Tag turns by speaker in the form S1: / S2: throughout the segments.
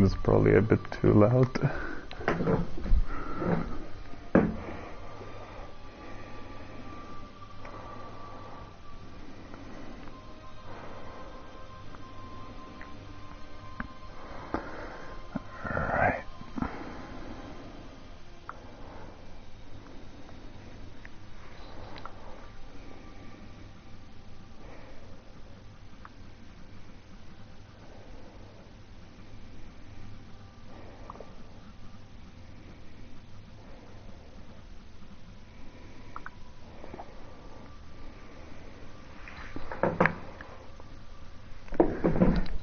S1: is probably a bit too loud.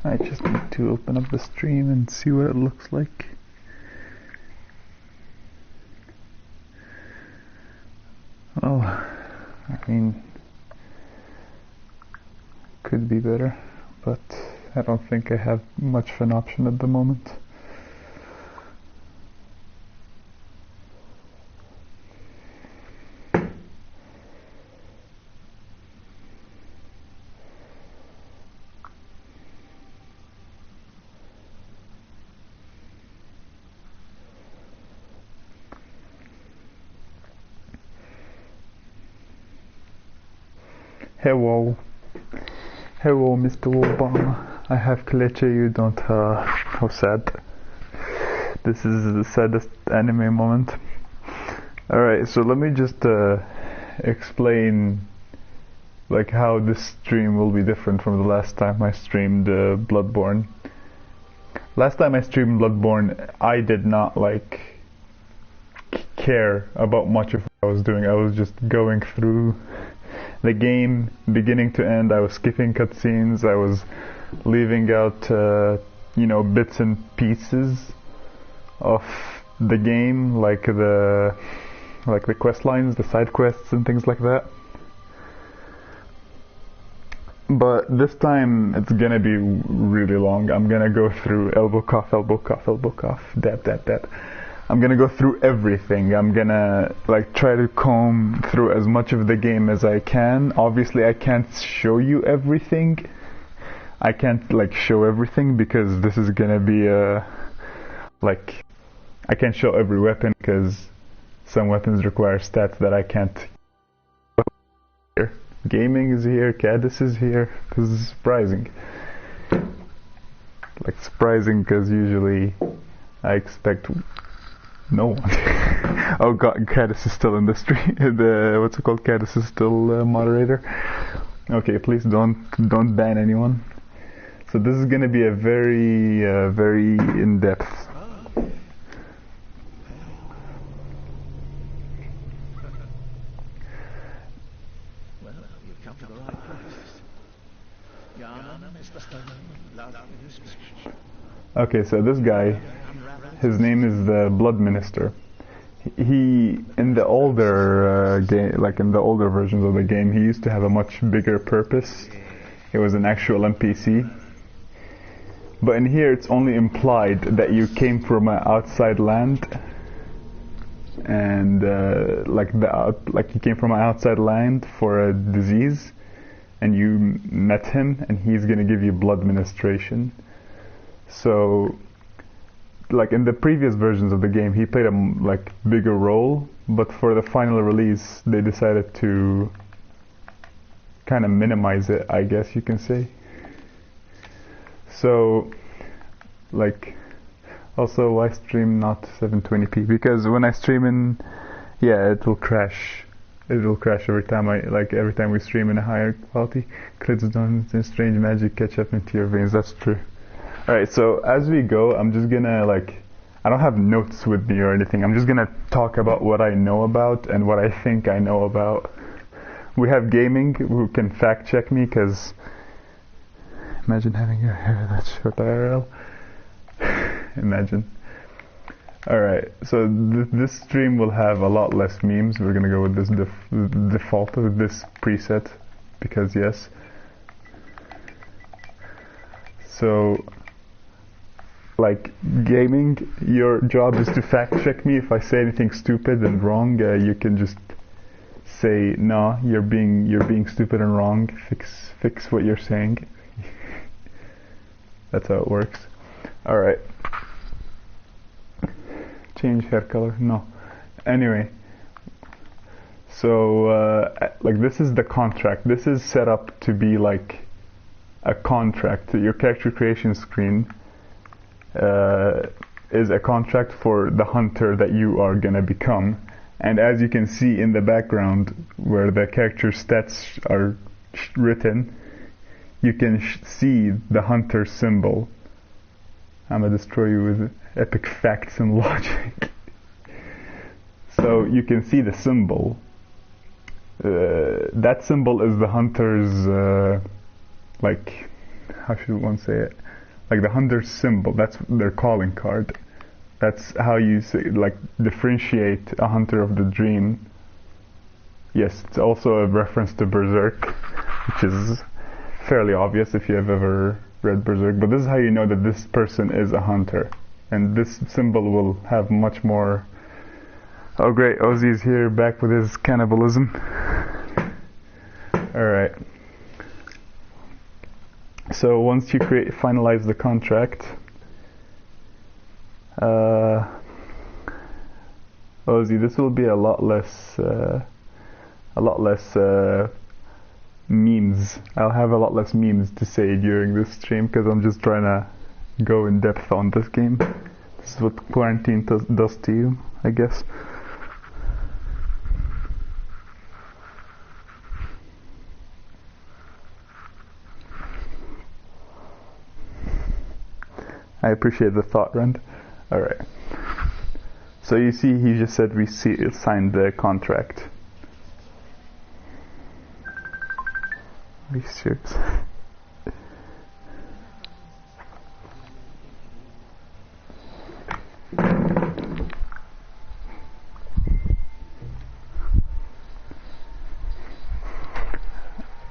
S1: I just need to open up the stream and see what it looks like. Well, I mean, could be better, but I don't think I have much of an option at the moment. Hello, Mr. Obama. I have Kleche, you don't, how sad. This is the saddest anime moment. Alright, so let me just, explain, like, how this stream will be different from the last time I streamed, Bloodborne. Last time I streamed Bloodborne, I did not, like, care about much of what I was doing. I was just going through the game, beginning to end. I was skipping cutscenes. I was leaving out, you know, bits and pieces of the game, like the quest lines, the side quests, and things like that. But this time it's gonna be really long. I'm gonna go through elbow cough, dab, dab, dab. I'm gonna go through everything. I'm gonna like try to comb through as much of the game as I can. Obviously I can't show you everything. I can't like show everything because this is gonna be like I can't show every weapon because some weapons require stats that I can't. Gaming is here, Cadis is here. This is surprising. Like surprising because usually I expect no one. Oh god, Cadis is still in the stream. What's it called? Cadis is still moderator. Okay, please don't ban anyone. So this is gonna be a very in-depth. Okay, so this guy, his name is the Blood Minister. He, in the older game, like in the older versions of the game, he used to have a much bigger purpose. He was an actual NPC. But in here, it's only implied that you came from an outside land, and like you came from an outside land for a disease, and you met him, and he's gonna give you blood ministration. So, like in the previous versions of the game, he played a like bigger role, but for the final release, they decided to kind of minimize it, I guess you can say. So, like, also why stream not 720p? Because when I stream in, yeah, it will crash. It will crash every time every time we stream in a higher quality. Clids don't strange magic catch up into your veins. That's true. Alright, so as we go, I'm just gonna I don't have notes with me or anything. I'm just gonna talk about what I know about and what I think I know about. We have gaming who can fact check me, because imagine having your hair that short IRL. Imagine. Alright, so this stream will have a lot less memes. We're gonna go with this default with this preset, because yes. So, like gaming, your job is to fact check me. If I say anything stupid and wrong, you can just say, "No, you're being stupid and wrong. Fix what you're saying." That's how it works. All right. change hair color? No. Anyway, so like this is the contract. This is set up to be like a contract. Your character creation screen is a contract for the hunter that you are gonna become. And as you can see in the background where the character stats are written, you can see the hunter symbol. I'm gonna destroy you with epic facts and logic. So you can see the symbol. That symbol is the hunter's, like, how should one say it? Like the hunter's symbol. That's their calling card. That's how you say, like, differentiate a hunter of the dream. Yes, it's also a reference to Berserk, which is fairly obvious if you have ever read Berserk. But this is how you know that this person is a hunter. And this symbol will have much more... Oh great, Ozzy's here back with his cannibalism. Alright. So once you finalize the contract, Ozzy, this will be a lot less memes. I'll have a lot less memes to say during this stream because I'm just trying to go in depth on this game. This is what quarantine does to you, I guess. I appreciate the thought, Rand. Alright. So you see, he just said we signed the contract. Are you serious?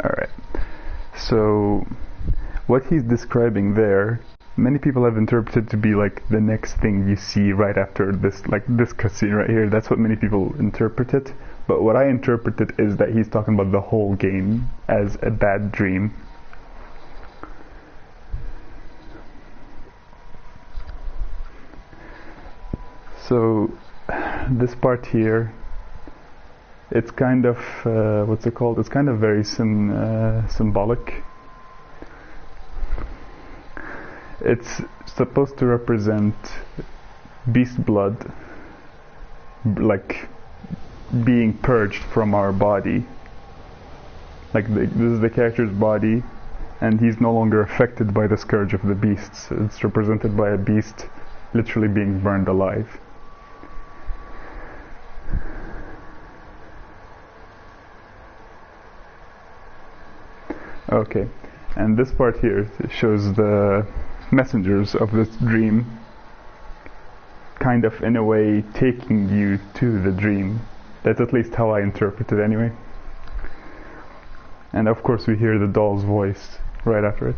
S1: Alright. So, what he's describing there, many people have interpreted to be like the next thing you see right after this, like this cutscene right here. That's what many people interpret it. But what I interpret it is that he's talking about the whole game as a bad dream. So this part here, it's kind of what's it called? It's kind of very symbolic. It's supposed to represent beast blood, like being purged from our body. Like this is the character's body, and he's no longer affected by the scourge of the beasts. It's represented by a beast literally being burned alive. Okay, and this part here shows the messengers of this dream kind of in a way taking you to the dream. That's at least how I interpret it anyway. And of course we hear the doll's voice right after it.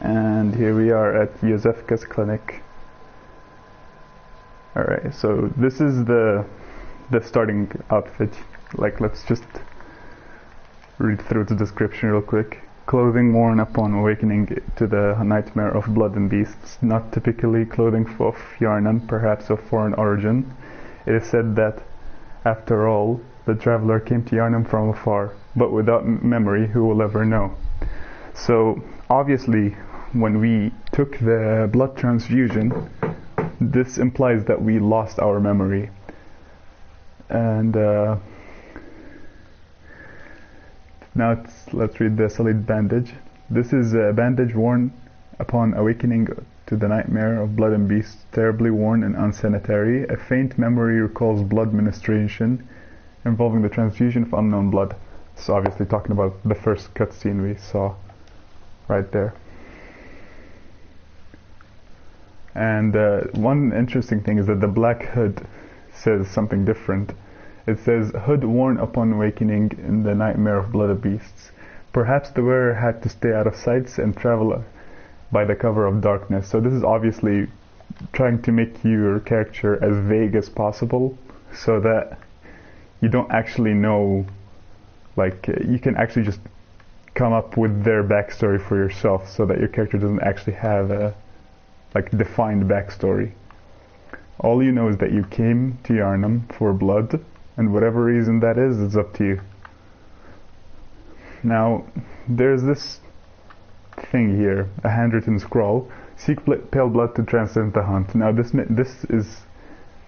S1: And here we are at Josefka's clinic. Alright, so this is the starting outfit. Like, let's just read through the description real quick. Clothing worn upon awakening to the nightmare of blood and beasts, not typically clothing of Yarnan, perhaps of foreign origin. It is said that, after all, the traveler came to Yarnan from afar, but without memory, who will ever know? So, obviously, when we took the blood transfusion, this implies that we lost our memory. And now let's read the solid bandage. This is a bandage worn upon awakening to the nightmare of blood and beasts, terribly worn and unsanitary. A faint memory recalls blood ministration involving the transfusion of unknown blood. So obviously talking about the first cutscene we saw right there. And one interesting thing is that the black hood says something different. It says, hood worn upon awakening in the nightmare of blood and beasts. Perhaps the wearer had to stay out of sight and travel by the cover of darkness. So this is obviously trying to make your character as vague as possible, so that you don't actually know, like, you can actually just come up with their backstory for yourself, so that your character doesn't actually have a like defined backstory. All you know is that you came to Yharnam for blood, and whatever reason that is, it's up to you. Now, there's this thing here, a handwritten scroll: seek pale blood to transcend the hunt. Now this is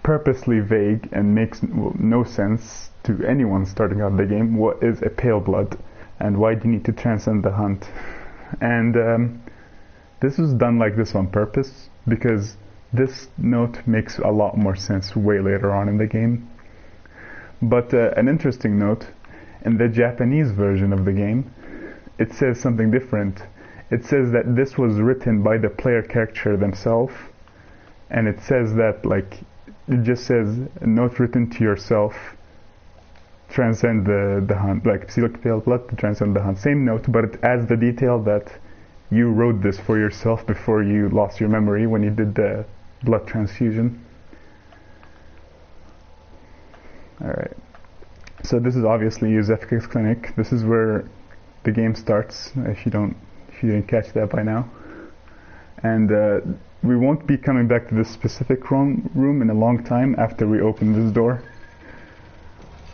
S1: purposely vague and makes no sense to anyone starting out the game. What is a pale blood, and why do you need to transcend the hunt? And this was done like this on purpose, because this note makes a lot more sense way later on in the game. But an interesting note, in the Japanese version of the game, it says something different. It says that this was written by the player character themselves, and it says that, like, it just says, a note written to yourself, transcend the hunt, like, seek pale blood to transcend the hunt. Same note, but it adds the detail that you wrote this for yourself before you lost your memory when you did the blood transfusion. Alright. So this is obviously Yuzefka's clinic. This is where the game starts, if you didn't catch that by now. And we won't be coming back to this specific room in a long time after we open this door.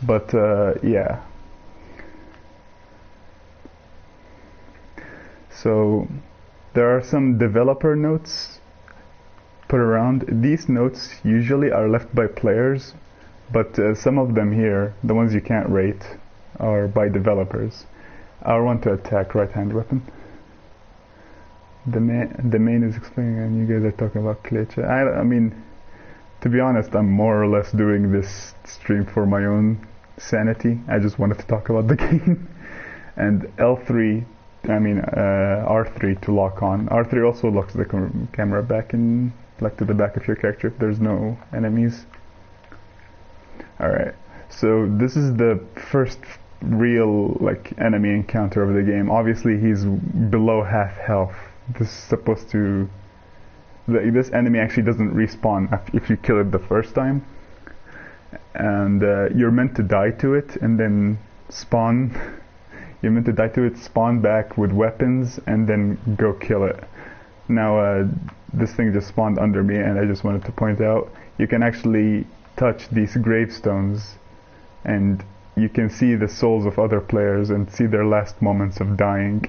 S1: But yeah. So there are some developer notes put around. These notes usually are left by players, but some of them here, the ones you can't rate, are by developers. R1 to attack, right hand weapon. The main is explaining, and you guys are talking about glitch. I mean, to be honest, I'm more or less doing this stream for my own sanity. I just wanted to talk about the game. And R3 to lock on. R3 also locks the camera back in, like, to the back of your character if there's no enemies. Alright, so this is the first real, like, enemy encounter of the game. Obviously he's below half health. This is supposed to... this enemy actually doesn't respawn if you kill it the first time. And you're meant to die to it and then spawn. You're meant to die to it, spawn back with weapons, and then go kill it. Now, this thing just spawned under me, and I just wanted to point out, you can actually touch these gravestones, and you can see the souls of other players and see their last moments of dying.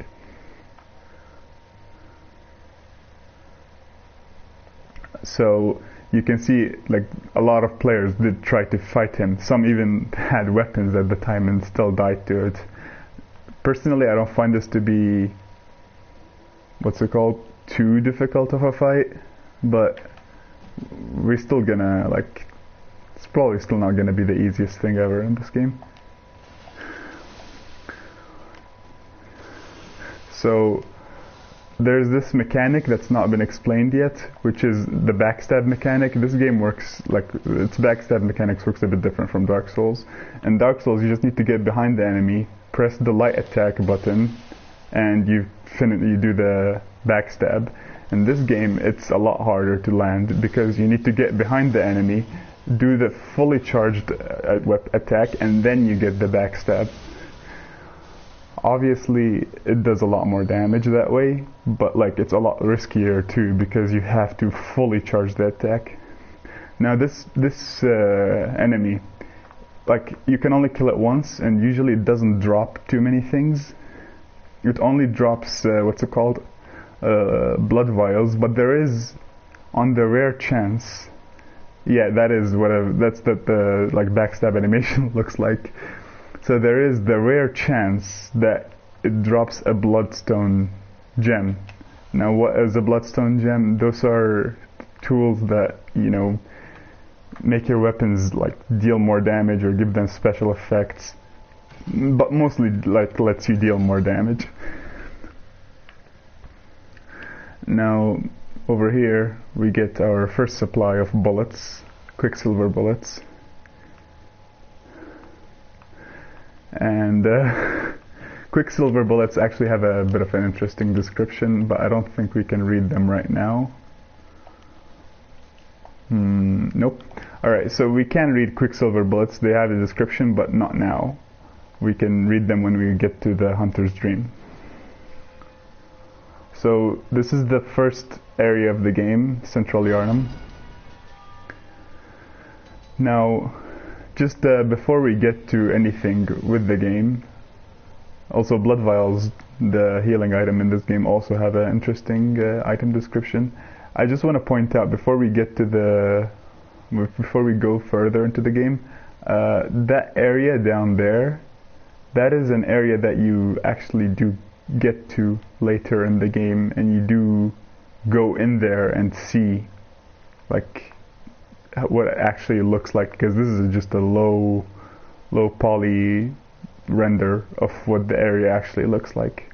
S1: So you can see, like, a lot of players did try to fight him. Some even had weapons at the time and still died to it. Personally, I don't find this to be, too difficult of a fight, but we're still gonna, like, it's probably still not gonna be the easiest thing ever in this game. So there's this mechanic that's not been explained yet, which is the backstab mechanic. This game works, like, its backstab mechanics works a bit different from Dark Souls. In Dark Souls, you just need to get behind the enemy, press the light attack button, and you do the backstab. In this game, it's a lot harder to land because you need to get behind the enemy, do the fully charged attack, and then you get the backstab. Obviously, it does a lot more damage that way, but, like, it's a lot riskier too because you have to fully charge the attack. Now this enemy, like, you can only kill it once, and usually it doesn't drop too many things. It only drops blood vials, but there is, on the rare chance, yeah, that's the like backstab animation looks like. So there is the rare chance that it drops a bloodstone gem. Now, what is a bloodstone gem? Those are tools that, you know, make your weapons, like, deal more damage or give them special effects, but mostly, like, lets you deal more damage. Now, over here we get our first supply of bullets, quicksilver bullets. And quicksilver bullets actually have a bit of an interesting description, but I don't think we can read them right now. Nope. Alright, so we can read quicksilver bullets. They have a description, but not now. We can read them when we get to the Hunter's Dream. So this is the first area of the game, Central Yarnum. Now, just before we get to anything with the game, also blood vials, the healing item in this game, also have an interesting item description. I just want to point out before we go further into the game, that area down there, that is an area that you actually do get to later in the game, and you do go in there and see like what it actually looks like, because this is just a low poly render of what the area actually looks like.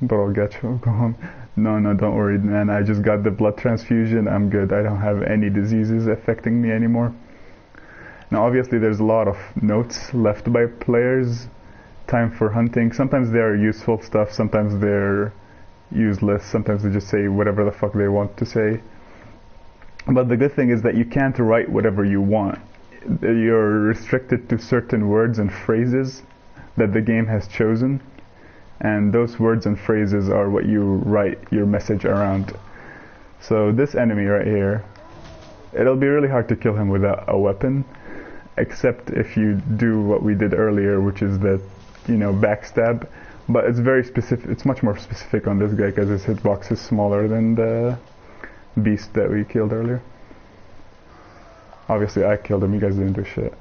S1: But I'll get you. Go on. No, don't worry, man. I just got the blood transfusion. I'm good. I don't have any diseases affecting me anymore. Now, obviously, there's a lot of notes left by players. Time for hunting. Sometimes they're useful stuff. Sometimes they're useless. Sometimes they just say whatever the fuck they want to say. But the good thing is that you can't write whatever you want. You're restricted to certain words and phrases that the game has chosen, and those words and phrases are what you write your message around. So this enemy right here, it'll be really hard to kill him without a weapon, except if you do what we did earlier, which is the, backstab. But it's very specific. It's much more specific on this guy because his hitbox is smaller than the beast that we killed earlier. Obviously I killed him, you guys didn't do shit.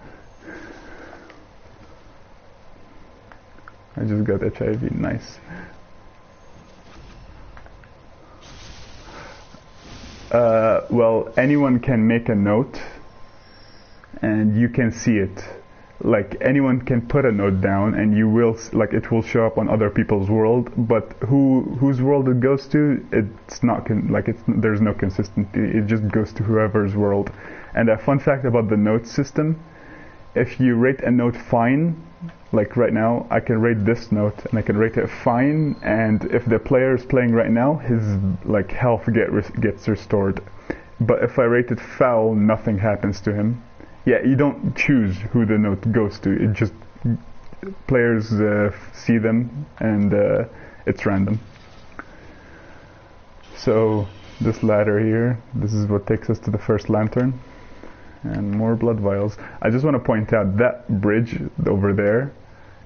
S1: I just got HIV, nice. Well, anyone can make a note and you can see it. Like, anyone can put a note down and you will, it will show up on other people's world, but whose world it goes to, it's not, there's no consistency, it just goes to whoever's world. And a fun fact about the note system, if you rate a note fine, like right now, I can rate this note and I can rate it fine, and if the player is playing right now, his health gets restored. But if I rate it foul, nothing happens to him. Yeah, you don't choose who the note goes to. It just players see them, and it's random. So this ladder here, this is what takes us to the first lantern, and more blood vials. I just want to point out that bridge over there.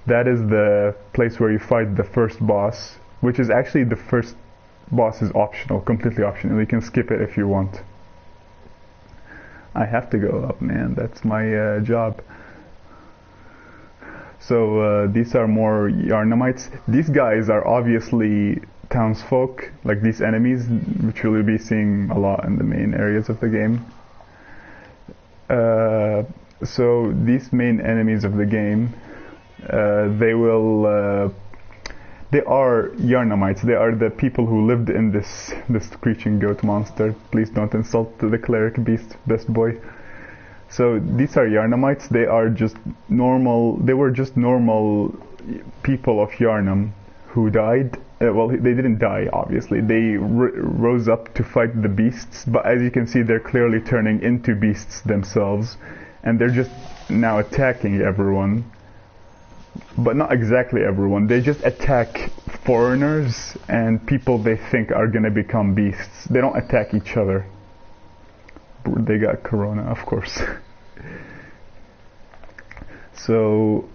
S1: That is the place where you fight the first boss, which is actually the first boss is optional, completely optional. You can skip it if you want. I have to go up, man. That's my job. So these are more Yarnamites. These guys are obviously townsfolk, like these enemies, which we'll be seeing a lot in the main areas of the game. So these main enemies of the game, they are Yarnamites. They are the people who lived in this screeching goat monster. Please don't insult the cleric beast, best boy. So these are Yarnamites. They are just normal. They were just normal people of Yarnum who died. Well, they didn't die, obviously. They rose up to fight the beasts. But as you can see, they're clearly turning into beasts themselves, and they're just now attacking everyone. But not exactly everyone. They just attack foreigners and people they think are gonna become beasts. They don't attack each other. They got corona, of course. So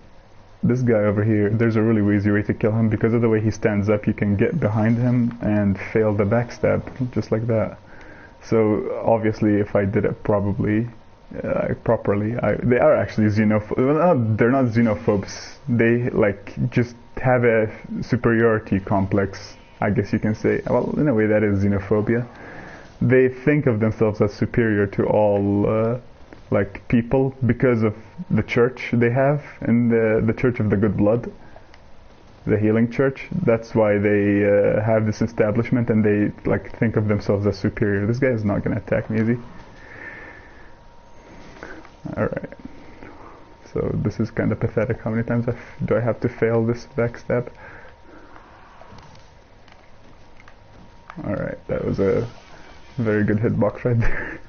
S1: this guy over here, there's a really easy way to kill him. Because of the way he stands up, you can get behind him and fail the backstab, just like that. So obviously if I did it properly, they are actually xenophobes. They're not xenophobes. They just have a superiority complex, I guess you can say. Well, in a way that is xenophobia. They think of themselves as superior to all people because of the church they have, and the Church of the Good Blood, the healing church. That's why they have this establishment, and they think of themselves as superior. This guy is not gonna attack me, is he? Alright, so this is kind of pathetic. How many times do I have to fail this backstab? Alright, that was a very good hitbox right there.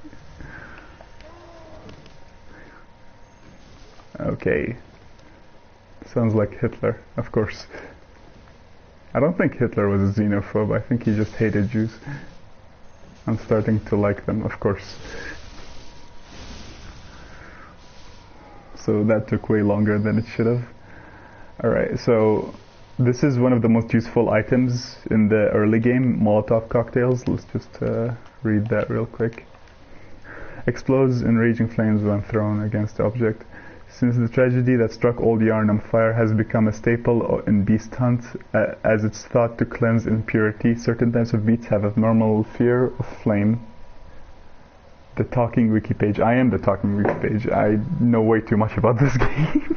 S1: Okay, sounds like Hitler, of course. I don't think Hitler was a xenophobe. I think he just hated Jews. I'm starting to like them, of course. So that took way longer than it should have. Alright, so this is one of the most useful items in the early game, Molotov cocktails. Let's just read that real quick. Explodes in raging flames when thrown against the object. Since the tragedy that struck Old Yarnum, fire has become a staple in beast hunts, as it's thought to cleanse impurity. Certain types of beasts have abnormal fear of flame. The talking wiki page. I am the talking wiki page. I know way too much about this game.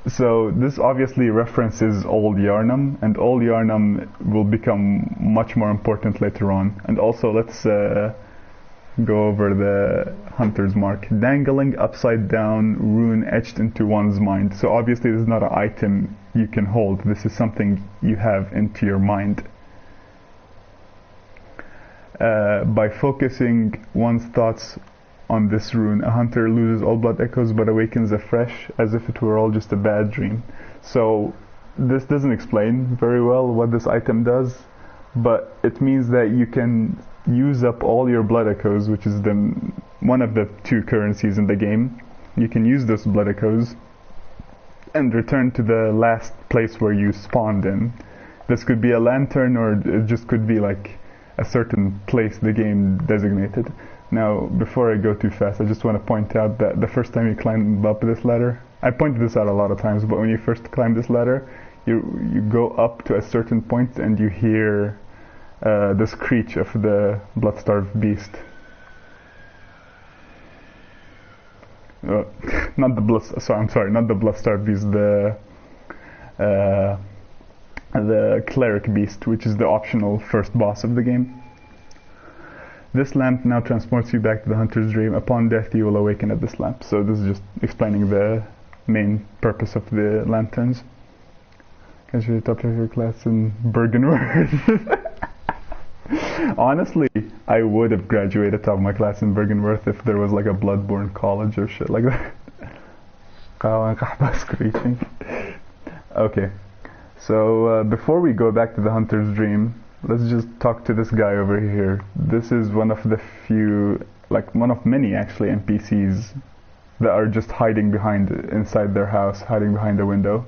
S1: So this obviously references Old Yarnum, and Old Yarnum will become much more important later on. And also let's go over the hunter's mark. Dangling upside down rune etched into one's mind. So obviously this is not an item you can hold. This is something you have into your mind. By focusing one's thoughts on this rune, a hunter loses all blood echoes but awakens afresh as if it were all just a bad dream. So this doesn't explain very well what this item does, but it means that you can use up all your blood echoes, which is one of the 2 currencies in the game. You can use those blood echoes and return to the last place where you spawned in. This could be a lantern, or it just could be like a certain place the game designated. Now, before I go too fast, I just want to point out that the first time you climb up this ladder, I pointed this out a lot of times, but when you first climb this ladder, you go up to a certain point and you hear the screech of the blood-starved beast. Not the blood-starved beast, the cleric beast, which is the optional first boss of the game. This lamp now transports you back to the hunter's dream. Upon death you will awaken at this lamp. So this is just explaining the main purpose of the lanterns. Can you top your class in Bergenworth? Honestly, I would have graduated top of my class in Bergenworth if there was like a Bloodborne college or shit like that. Okay, so before we go back to the hunter's dream, let's just talk to this guy over here. This is one of the few, like one of many actually, NPCs that are just hiding inside their house, hiding behind a window.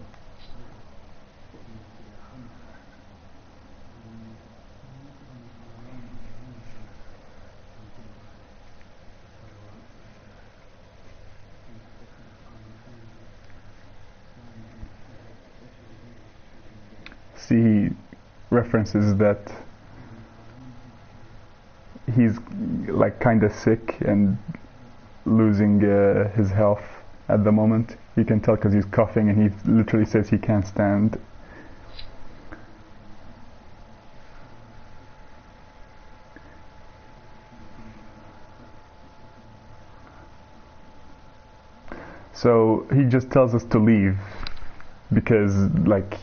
S1: See references that he's like kind of sick and losing his health at the moment. You can tell because he's coughing and he literally says he can't stand. So he just tells us to leave because like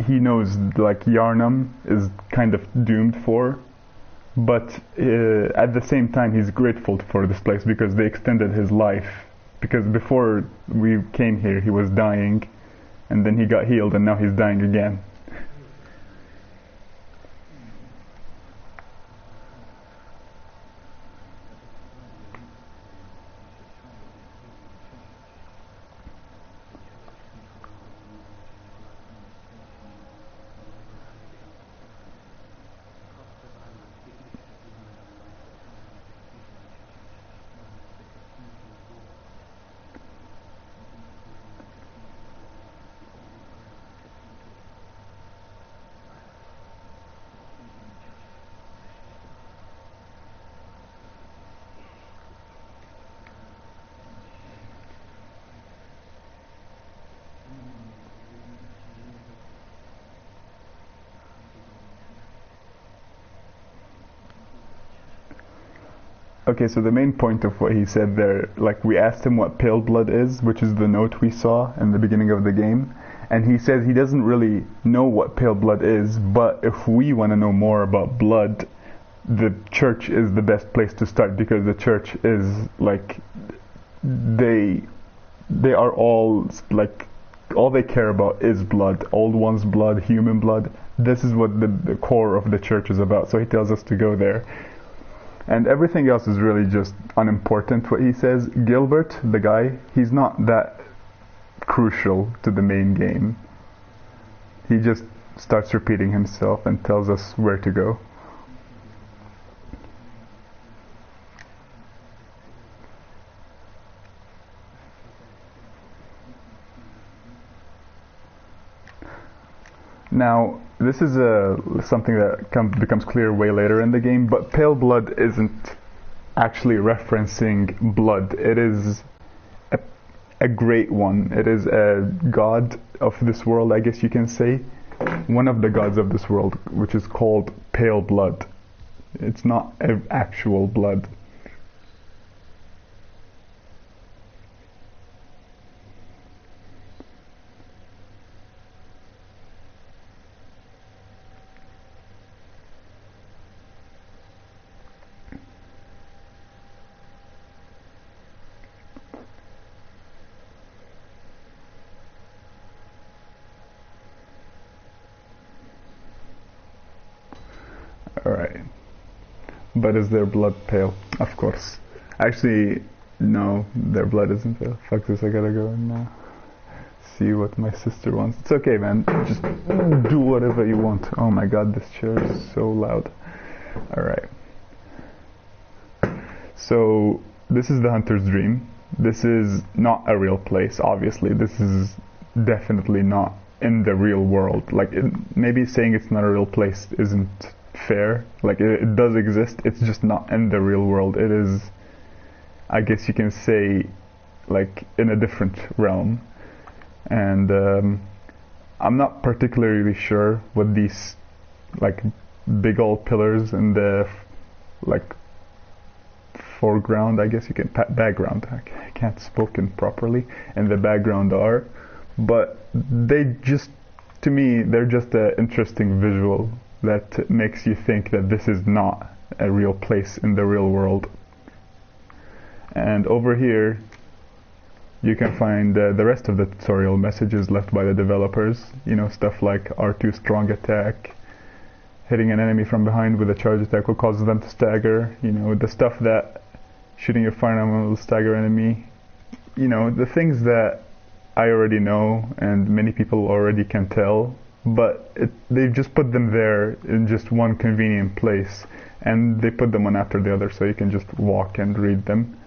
S1: he knows like Yarnum is kind of doomed for, but at the same time he's grateful for this place because they extended his life, because before we came here he was dying and then he got healed and now he's dying again. Okay, so the main point of what he said there, like we asked him what pale blood is, which is the note we saw in the beginning of the game, and he said he doesn't really know what pale blood is, but if we want to know more about blood, the church is the best place to start, because the church is like, they are all like all they care about is blood, old one's blood, human blood. This is what the core of the church is about. So he tells us to go there. And everything else is really just unimportant, what he says. Gilbert, the guy, he's not that crucial to the main game. He just starts repeating himself and tells us where to go. Now, this is something that becomes clear way later in the game, but pale blood isn't actually referencing blood. It is a great one. It is a god of this world, I guess you can say. One of the gods of this world, which is called pale blood. It's not actual blood. Alright. But is their blood pale? Of course. Actually, no, their blood isn't pale. Fuck this, I gotta go and see what my sister wants. It's okay, man. Just do whatever you want. Oh my god, this chair is so loud. Alright. So, this is the hunter's dream. This is not a real place, obviously. This is definitely not in the real world. Like, maybe saying it's not a real place isn't fair. Like, it does exist, it's just not in the real world. It is, I guess you can say, like, in a different realm. And I'm not particularly sure what these, like, big old pillars in the, like, foreground, I guess you can, background, I can't spoken properly, in the background are, but they just, to me, they're just an interesting visual that makes you think that this is not a real place in the real world. And over here you can find the rest of the tutorial messages left by the developers. You know, stuff like R2 strong attack, hitting an enemy from behind with a charge attack will cause them to stagger, you know, the stuff that shooting your firearm will stagger enemy, you know, the things that I already know and many people already can tell. But they've just put them there in just one convenient place, and they put them one after the other so you can just walk and read them.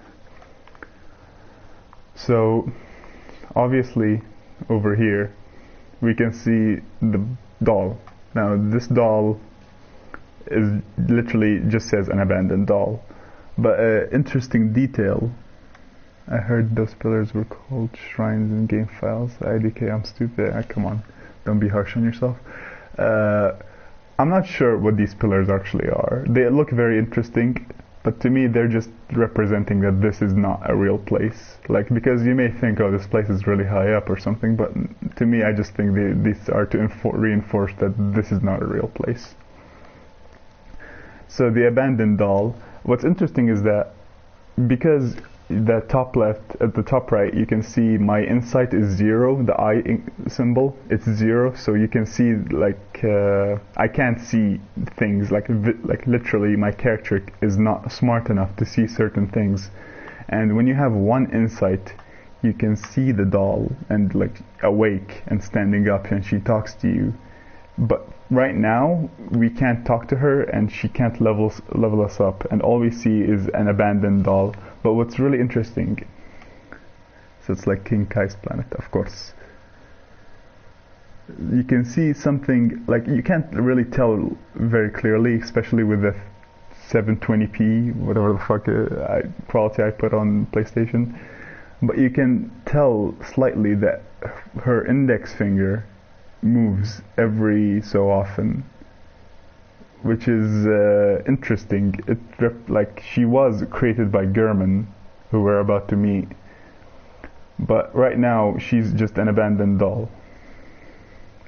S1: So obviously over here we can see the doll. Now this doll is literally just says an abandoned doll, but interesting detail, I heard those pillars were called shrines in game files. IDK, I'm stupid. Come on. Don't be harsh on yourself. I'm not sure what these pillars actually are. They look very interesting, but to me they're just representing that this is not a real place. Like, because you may think, oh, this place is really high up or something, but to me I just think these are to reinforce that this is not a real place. So the abandoned doll, what's interesting is that because the top left, at the top right, you can see my insight is 0, the eye symbol, it's 0, so you can see, like, I can't see things, like literally my character is not smart enough to see certain things. And when you have 1 insight, you can see the doll and, like, awake and standing up, and she talks to you. But right now we can't talk to her and she can't level us up, and all we see is an abandoned doll. But what's really interesting, so it's like King Kai's planet, of course, you can see something, like, you can't really tell very clearly, especially with the 720p whatever the fuck quality I put on PlayStation, but you can tell slightly that her index finger moves every so often, which is interesting. Like, she was created by German, who we're about to meet, but right now she's just an abandoned doll.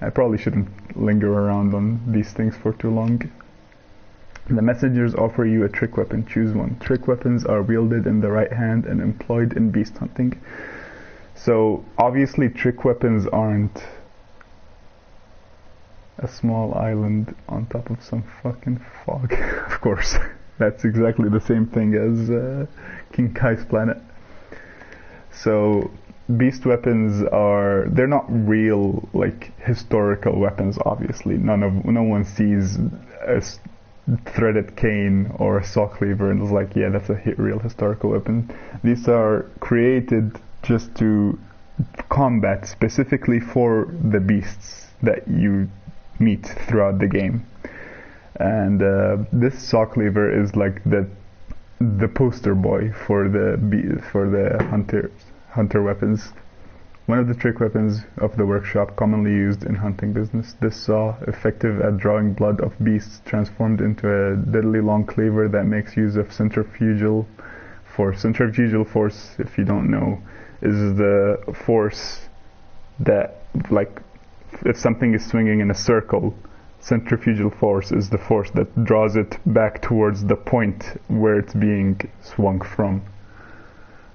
S1: I probably shouldn't linger around on these things for too long. The messengers offer you a trick weapon. Choose one. Trick weapons are wielded in the right hand and employed in beast hunting. So obviously trick weapons aren't a small island on top of some fucking fog. Of course, that's exactly the same thing as King Kai's planet. So beast weapons they're not real, like, historical weapons, obviously. No one sees a threaded cane or a saw cleaver and is like, yeah, that's a real historical weapon. These are created just to combat specifically for the beasts that you meet throughout the game. And this saw cleaver is like the poster boy for the hunter weapons. One of the trick weapons of the workshop, commonly used in hunting business. This saw, effective at drawing blood of beasts, transformed into a deadly long cleaver that makes use of centrifugal force. Centrifugal force, if you don't know, is the force that, like, if something is swinging in a circle, centrifugal force is the force that draws it back towards the point where it's being swung from.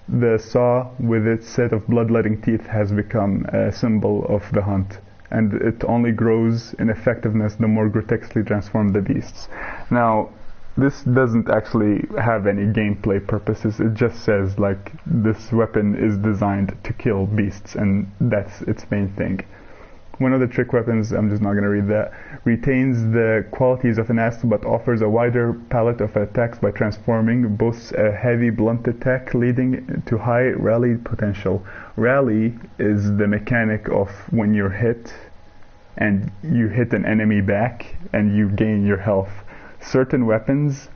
S1: The saw, with its set of bloodletting teeth, has become a symbol of the hunt, and it only grows in effectiveness the more grotesquely transformed the beasts. Now, this doesn't actually have any gameplay purposes. It just says, like, this weapon is designed to kill beasts, and that's its main thing. One of the trick weapons, I'm just not going to read that, retains the qualities of an axe but offers a wider palette of attacks by transforming, boasts a heavy blunt attack leading to high rally potential. Rally is the mechanic of when you're hit and you hit an enemy back and you gain your health. Certain weapons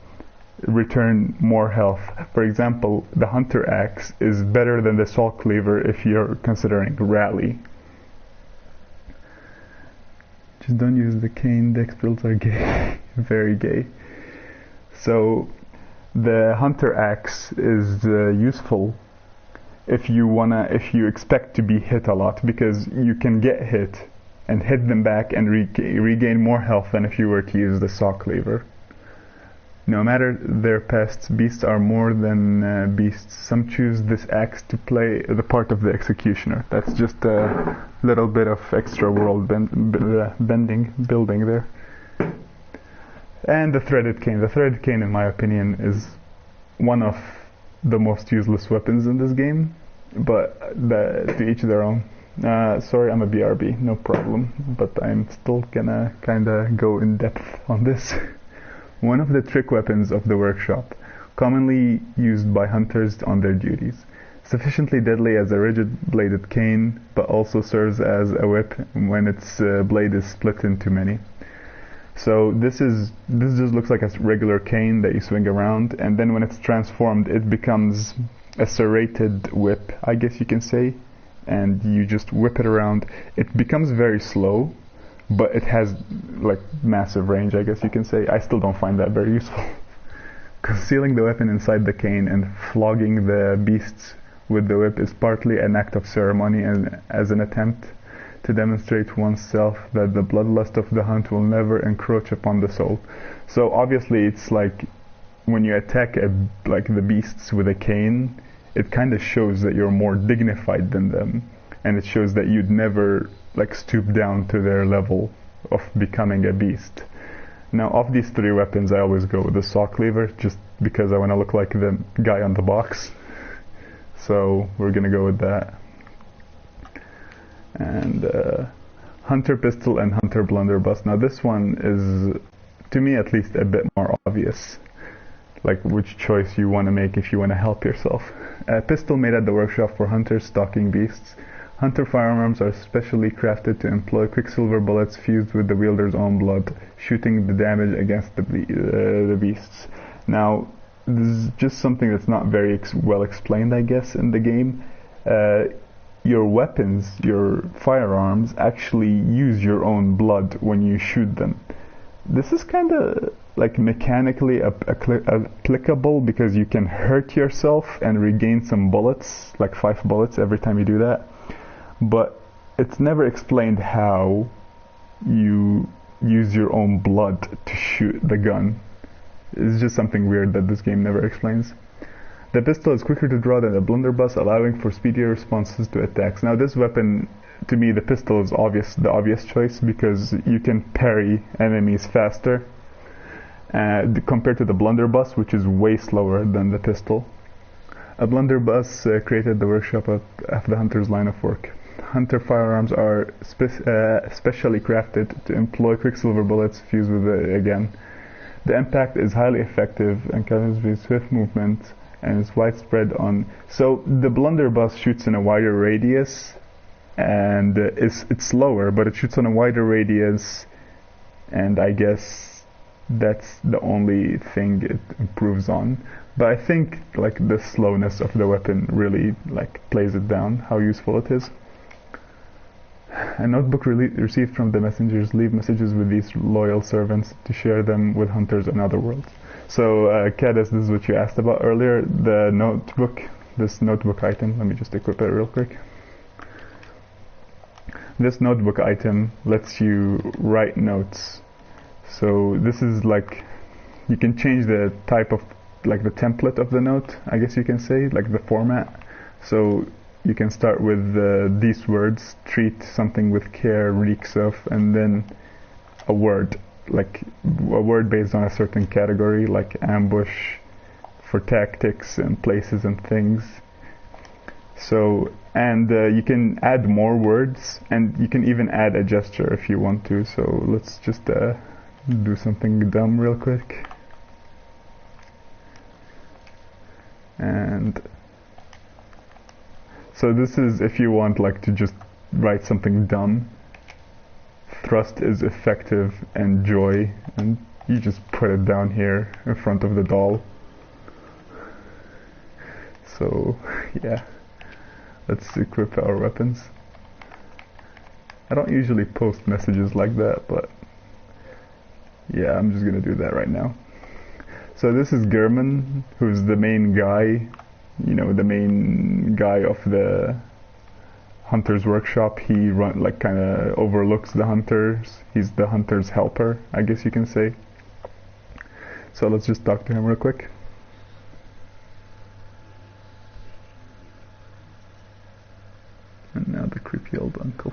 S1: return more health. For example, the hunter axe is better than the saw cleaver if you're considering rally. Just don't use the cane, dex builds are gay. Very gay. So the hunter axe is useful if you expect to be hit a lot, because you can get hit and hit them back and regain more health than if you were to use the saw cleaver. No matter their pests, beasts are more than beasts. Some choose this axe to play the part of the executioner. That's just a little bit of extra world building there. And the threaded cane. The threaded cane, in my opinion, is one of the most useless weapons in this game, but to each their own. Sorry, I'm a BRB, no problem, but I'm still gonna kinda go in depth on this. One of the trick weapons of the workshop, commonly used by hunters on their duties. Sufficiently deadly as a rigid-bladed cane, but also serves as a whip when its blade is split into many. So this just looks like a regular cane that you swing around, and then when it's transformed, it becomes a serrated whip, I guess you can say, and you just whip it around. It becomes very slow, but it has, like, massive range, I guess you can say. I still don't find that very useful. Concealing the weapon inside the cane and flogging the beasts with the whip is partly an act of ceremony and as an attempt to demonstrate oneself that the bloodlust of the hunt will never encroach upon the soul. So obviously it's like when you attack the beasts with a cane, it kind of shows that you're more dignified than them, and it shows that you'd never stoop down to their level of becoming a beast. Now, of these three weapons, I always go with the saw cleaver, just because I want to look like the guy on the box. So we're gonna go with that. And hunter pistol and hunter blunderbuss. Now this one is, to me at least, a bit more obvious, like which choice you want to make if you want to help yourself. A pistol made at the workshop for hunters stalking beasts. Hunter firearms are specially crafted to employ quicksilver bullets fused with the wielder's own blood, shooting the damage against the beasts. Now, this is just something that's not very well explained, I guess, in the game. Your weapons, your firearms, actually use your own blood when you shoot them. This is kind of mechanically applicable, because you can hurt yourself and regain some bullets, like 5 bullets every time you do that. But it's never explained how you use your own blood to shoot the gun. It's just something weird that this game never explains. The pistol is quicker to draw than the blunderbuss, allowing for speedier responses to attacks. Now this weapon, to me, the pistol is the obvious choice because you can parry enemies faster compared to the blunderbuss, which is way slower than the pistol. A blunderbuss created the workshop of the hunter's line of work. Hunter firearms are specially crafted to employ quicksilver bullets fused with a gun. The impact is highly effective and covers with swift movement and is widespread on. So the blunderbuss shoots in a wider radius, and it's slower, but it shoots on a wider radius, and I guess that's the only thing it improves on. But I think like the slowness of the weapon really like plays it down, how useful it is. A notebook received from the messengers leave messages with these loyal servants to share them with hunters in other worlds. So Cadis, this is what you asked about earlier, the notebook, this notebook item. Let me just equip it real quick. This notebook item lets you write notes. So this is like, you can change the type of, like the template of the note, I guess you can say, like the format. So you can start with these words: treat something with care, reeks of, and then a word, like a word based on a certain category, like ambush for tactics and places and things. So, and you can add more words, and you can even add a gesture if you want to. So let's just do something dumb real quick. And so this is if you want like to just write something dumb. Thrust is effective and joy, and you just put it down here in front of the doll. So yeah, let's equip our weapons. I don't usually post messages like that, but yeah, I'm just gonna do that right now. So this is German, who's the main guy, you know, the main guy of the hunter's workshop. He kind of overlooks the hunters. He's the hunter's helper, I guess you can say. So let's just talk to him real quick. And now the creepy old uncle.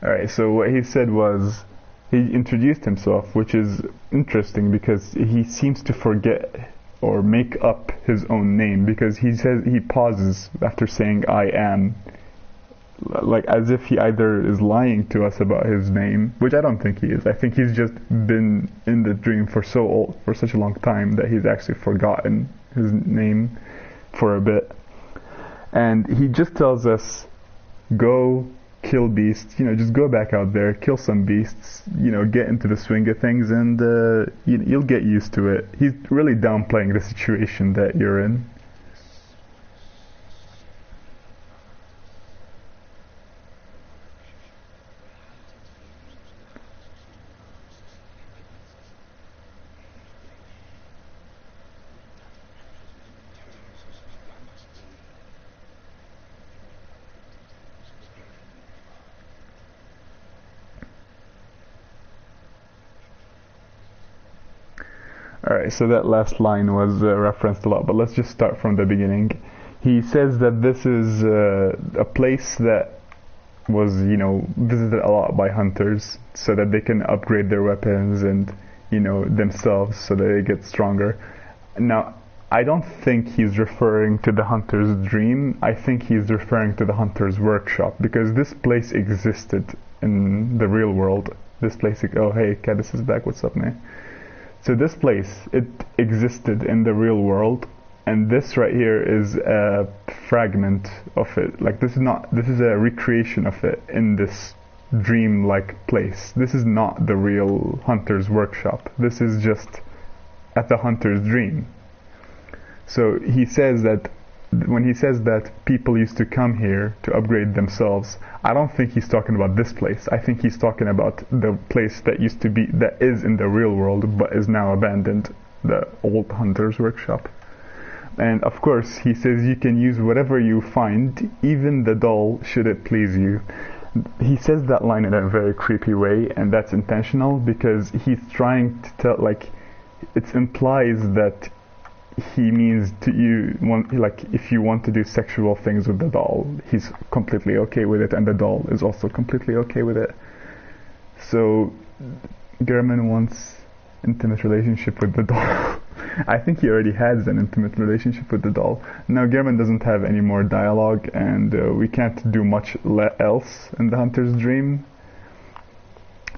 S1: Alright, so what he said was, he introduced himself, which is interesting because he seems to forget or make up his own name, because he says, he pauses after saying I am, like as if he either is lying to us about his name, which I don't think he is. I think he's just been in the dream for such a long time that he's actually forgotten his name for a bit. And he just tells us, go kill beasts, you know, just go back out there, kill some beasts, you know, get into the swing of things, and you'll get used to it. He's really downplaying the situation that you're in. Alright, so that last line was referenced a lot, but let's just start from the beginning. He says that this is a place that was, you know, visited a lot by hunters so that they can upgrade their weapons and, you know, themselves so that they get stronger. Now, I don't think he's referring to the hunter's dream. I think he's referring to the hunter's workshop, because this place existed in the real world. This place, oh hey, Cadis is back, what's up, man? So this place, it existed in the real world, and this right here is a fragment of it. Like this is a recreation of it in this dream-like place. This is not the real hunter's workshop. This is just at the hunter's dream. So he says that when he says that people used to come here to upgrade themselves, I don't think he's talking about this place. I think he's talking about the place that used to be, that is in the real world but is now abandoned, the old hunter's workshop. And of course he says you can use whatever you find, even the doll, should it please you. He says that line in a very creepy way, and that's intentional because he's trying to tell, like, it implies that he means to you, like, if you want to do sexual things with the doll, he's completely okay with it, and the doll is also completely okay with it. So Gehrman wants intimate relationship with the doll. I think he already has an intimate relationship with the doll. Now Gehrman doesn't have any more dialogue, and we can't do much else in the hunter's dream.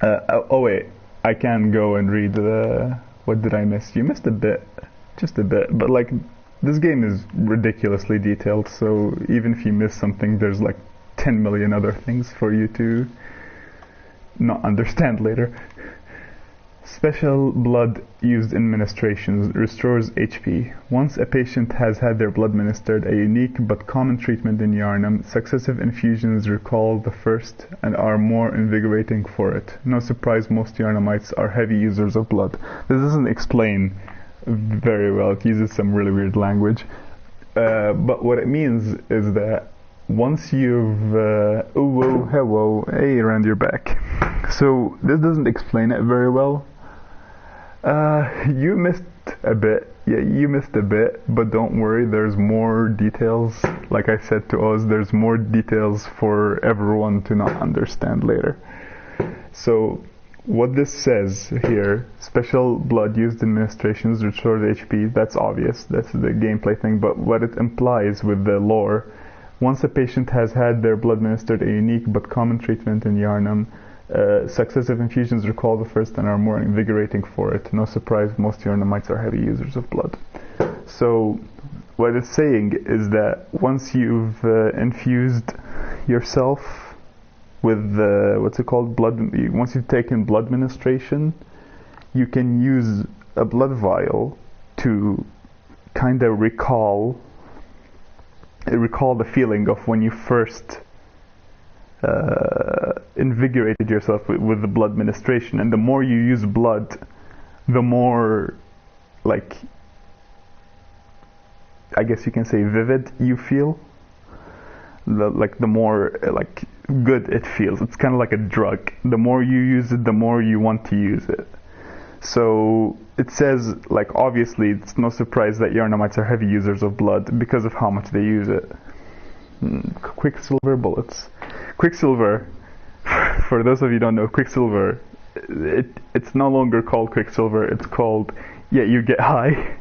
S1: Oh wait, I can go and read the... What did I miss? You missed a bit. Just a bit, but like, this game is ridiculously detailed, so even if you miss something, there's like 10 million other things for you to not understand later. Special blood used in ministrations restores HP. Once a patient has had their blood ministered, a unique but common treatment in Yharnam, successive infusions recall the first and are more invigorating for it. No surprise, most Yharnamites are heavy users of blood. This doesn't explain very well. It uses some really weird language, but what it means is that once you've hello, hey, around your back. So this doesn't explain it very well. You missed a bit. Yeah, you missed a bit, but don't worry, there's more details. Like I said to Oz, there's more details for everyone to not understand later. So what this says here, special blood used in ministrations restores HP, that's obvious, that's the gameplay thing, but what it implies with the lore, once a patient has had their blood ministered, a unique but common treatment in Yharnam, successive infusions recall the first and are more invigorating for it. No surprise, most Yharnamites are heavy users of blood. So what it's saying is that once you've infused yourself with what's it called, blood, once you've taken blood ministration, you can use a blood vial to kind of recall the feeling of when you first invigorated yourself with the blood ministration. And the more you use blood, the more, like, I guess you can say vivid you feel. The more like good it feels. It's kind of like a drug. The more you use it, the more you want to use it. So it says, like, obviously it's no surprise that Yharnamites are heavy users of blood because of how much they use it. Quicksilver bullets. Quicksilver, for those of you who don't know, Quicksilver, it's no longer called Quicksilver, it's called, yeah, you get high.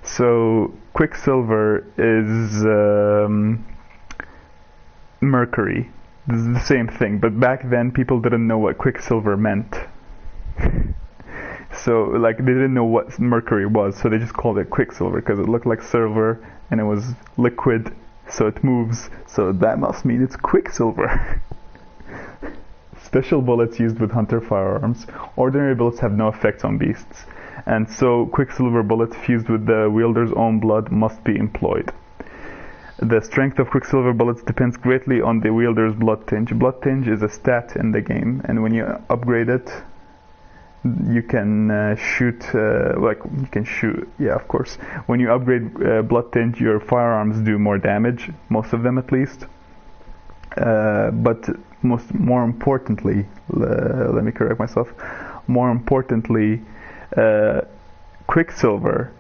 S1: So Quicksilver is mercury. This is the same thing, but back then people didn't know what Quicksilver meant. So, like, they didn't know what mercury was, so they just called it Quicksilver because it looked like silver and it was liquid, so it moves, so that must mean it's Quicksilver. Special bullets used with hunter firearms. Ordinary bullets have no effects on beasts, and so Quicksilver bullets fused with the wielder's own blood must be employed. The strength of Quicksilver bullets depends greatly on the wielder's blood tinge. Blood tinge is a stat in the game, and when you upgrade it, you can shoot, yeah, of course. When you upgrade blood tinge, your firearms do more damage, most of them at least. But more importantly, let me correct myself, more importantly, Quicksilver,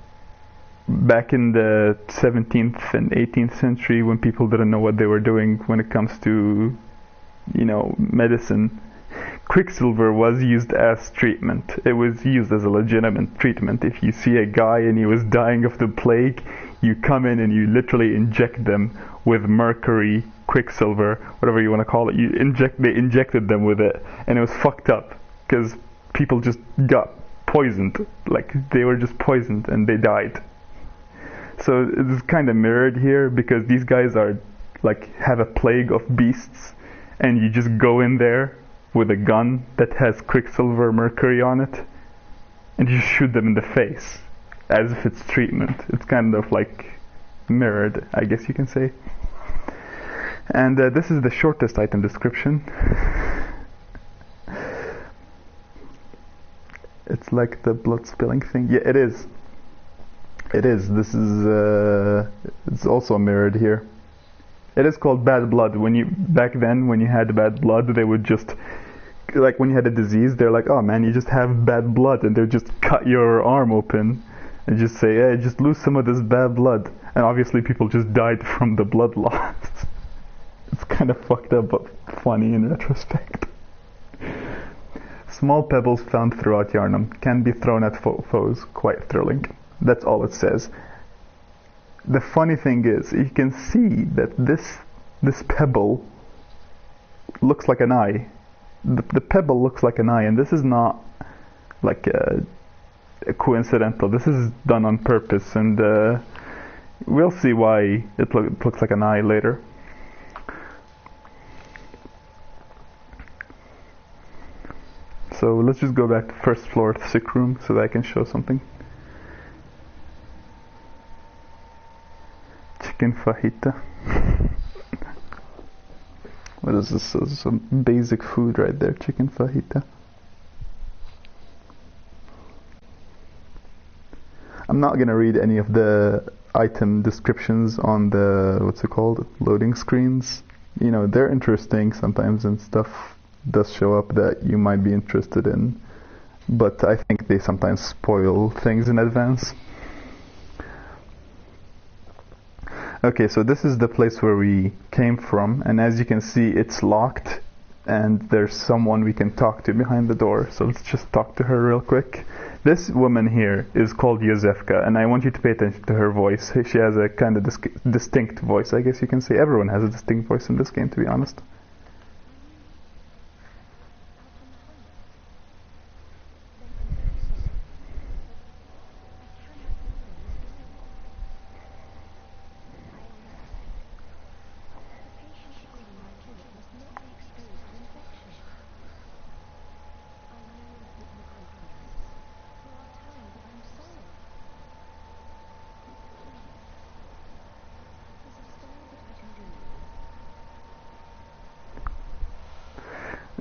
S1: back in the 17th and 18th century, when people didn't know what they were doing when it comes to, medicine, Quicksilver was used as treatment. It was used as a legitimate treatment. If you see a guy and he was dying of the plague, you come in and you literally inject them with mercury, Quicksilver, whatever you want to call it. They injected them with it, and it was fucked up because people just got poisoned. Like, they were just poisoned and they died. So it's kind of mirrored here because these guys are, like, have a plague of beasts, and you just go in there with a gun that has quicksilver mercury on it, and you shoot them in the face as if it's treatment. It's kind of like mirrored, I guess you can say. And this is the shortest item description. It's like the blood spilling thing. Yeah, it is. It is. This is. It's also mirrored here. It is called bad blood. Back then, when you had bad blood, they would just, like when you had a disease, they're like, oh man, you just have bad blood, and they'd just cut your arm open and just say, hey, just lose some of this bad blood. And obviously people just died from the blood loss. It's kind of fucked up, but funny in retrospect. Small pebbles found throughout Yarnum can be thrown at foes. Quite thrilling. That's all it says. The funny thing is, you can see that this pebble looks like an eye. The pebble looks like an eye, and this is not like a coincidental. This is done on purpose, and we'll see why it looks like an eye later. So let's just go back to first floor sick room so that I can show something. Chicken fajita. What is this? Some basic food right there. Chicken fajita. I'm not gonna read any of the item descriptions on the, what's it called, loading screens. You know, they're interesting sometimes, and stuff does show up that you might be interested in, but I think they sometimes spoil things in advance. Okay, so this is the place where we came from, and as you can see, it's locked, and there's someone we can talk to behind the door. So let's just talk to her real quick. This woman here is called Yosefka, and I want you to pay attention to her voice. She has a kind of distinct voice, I guess you can say. Everyone has a distinct voice in this game, to be honest.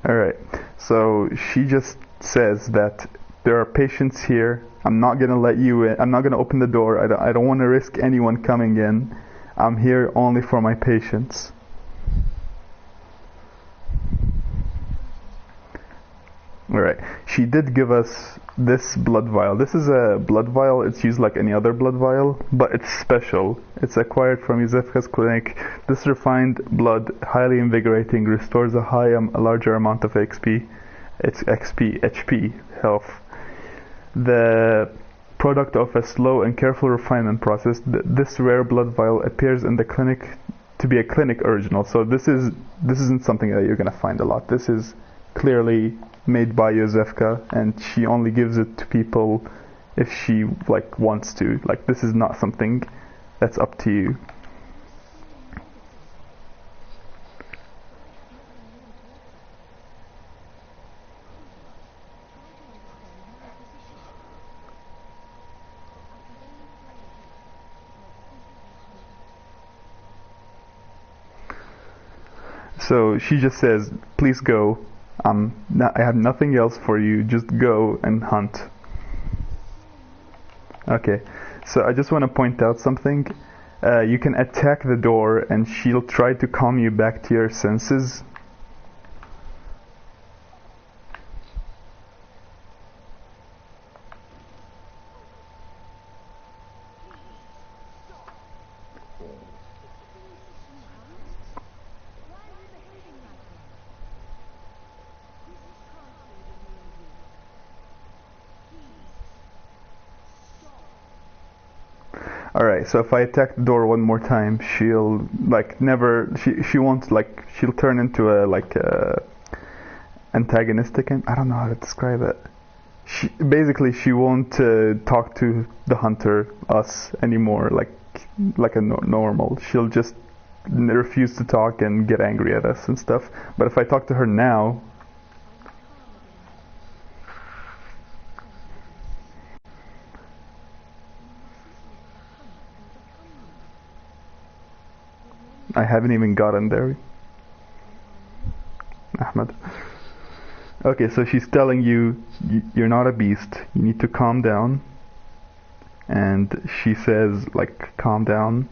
S1: Alright, so she just says that there are patients here. I'm not gonna let you in. I'm not gonna open the door. I don't want to risk anyone coming in. I'm here only for my patients. Alright, she did give us this blood vial. This is a blood vial. It's used like any other blood vial, but it's special. It's acquired from Yosefka's clinic. This refined blood, highly invigorating, restores a larger amount of HP. It's HP health. The product of a slow and careful refinement process. This rare blood vial appears in the clinic to be a clinic original. So this isn't something that you're gonna find a lot. This is clearly made by Yosefka, and she only gives it to people if she wants to. Like, this is not something that's up to you. So she just says, please go. I have nothing else for you. Just go and hunt. Okay, so I just want to point out something. You can attack the door and she'll try to calm you back to your senses. Alright, so if I attack the door one more time, she'll she won't she'll turn into a antagonistic, I don't know how to describe it. She won't talk to the hunter, us, anymore like a normal. She'll just refuse to talk and get angry at us and stuff. But if I talk to her now, I haven't even gotten there. Ahmed. Okay, so she's telling you, you're not a beast, you need to calm down. And she says, like, calm down.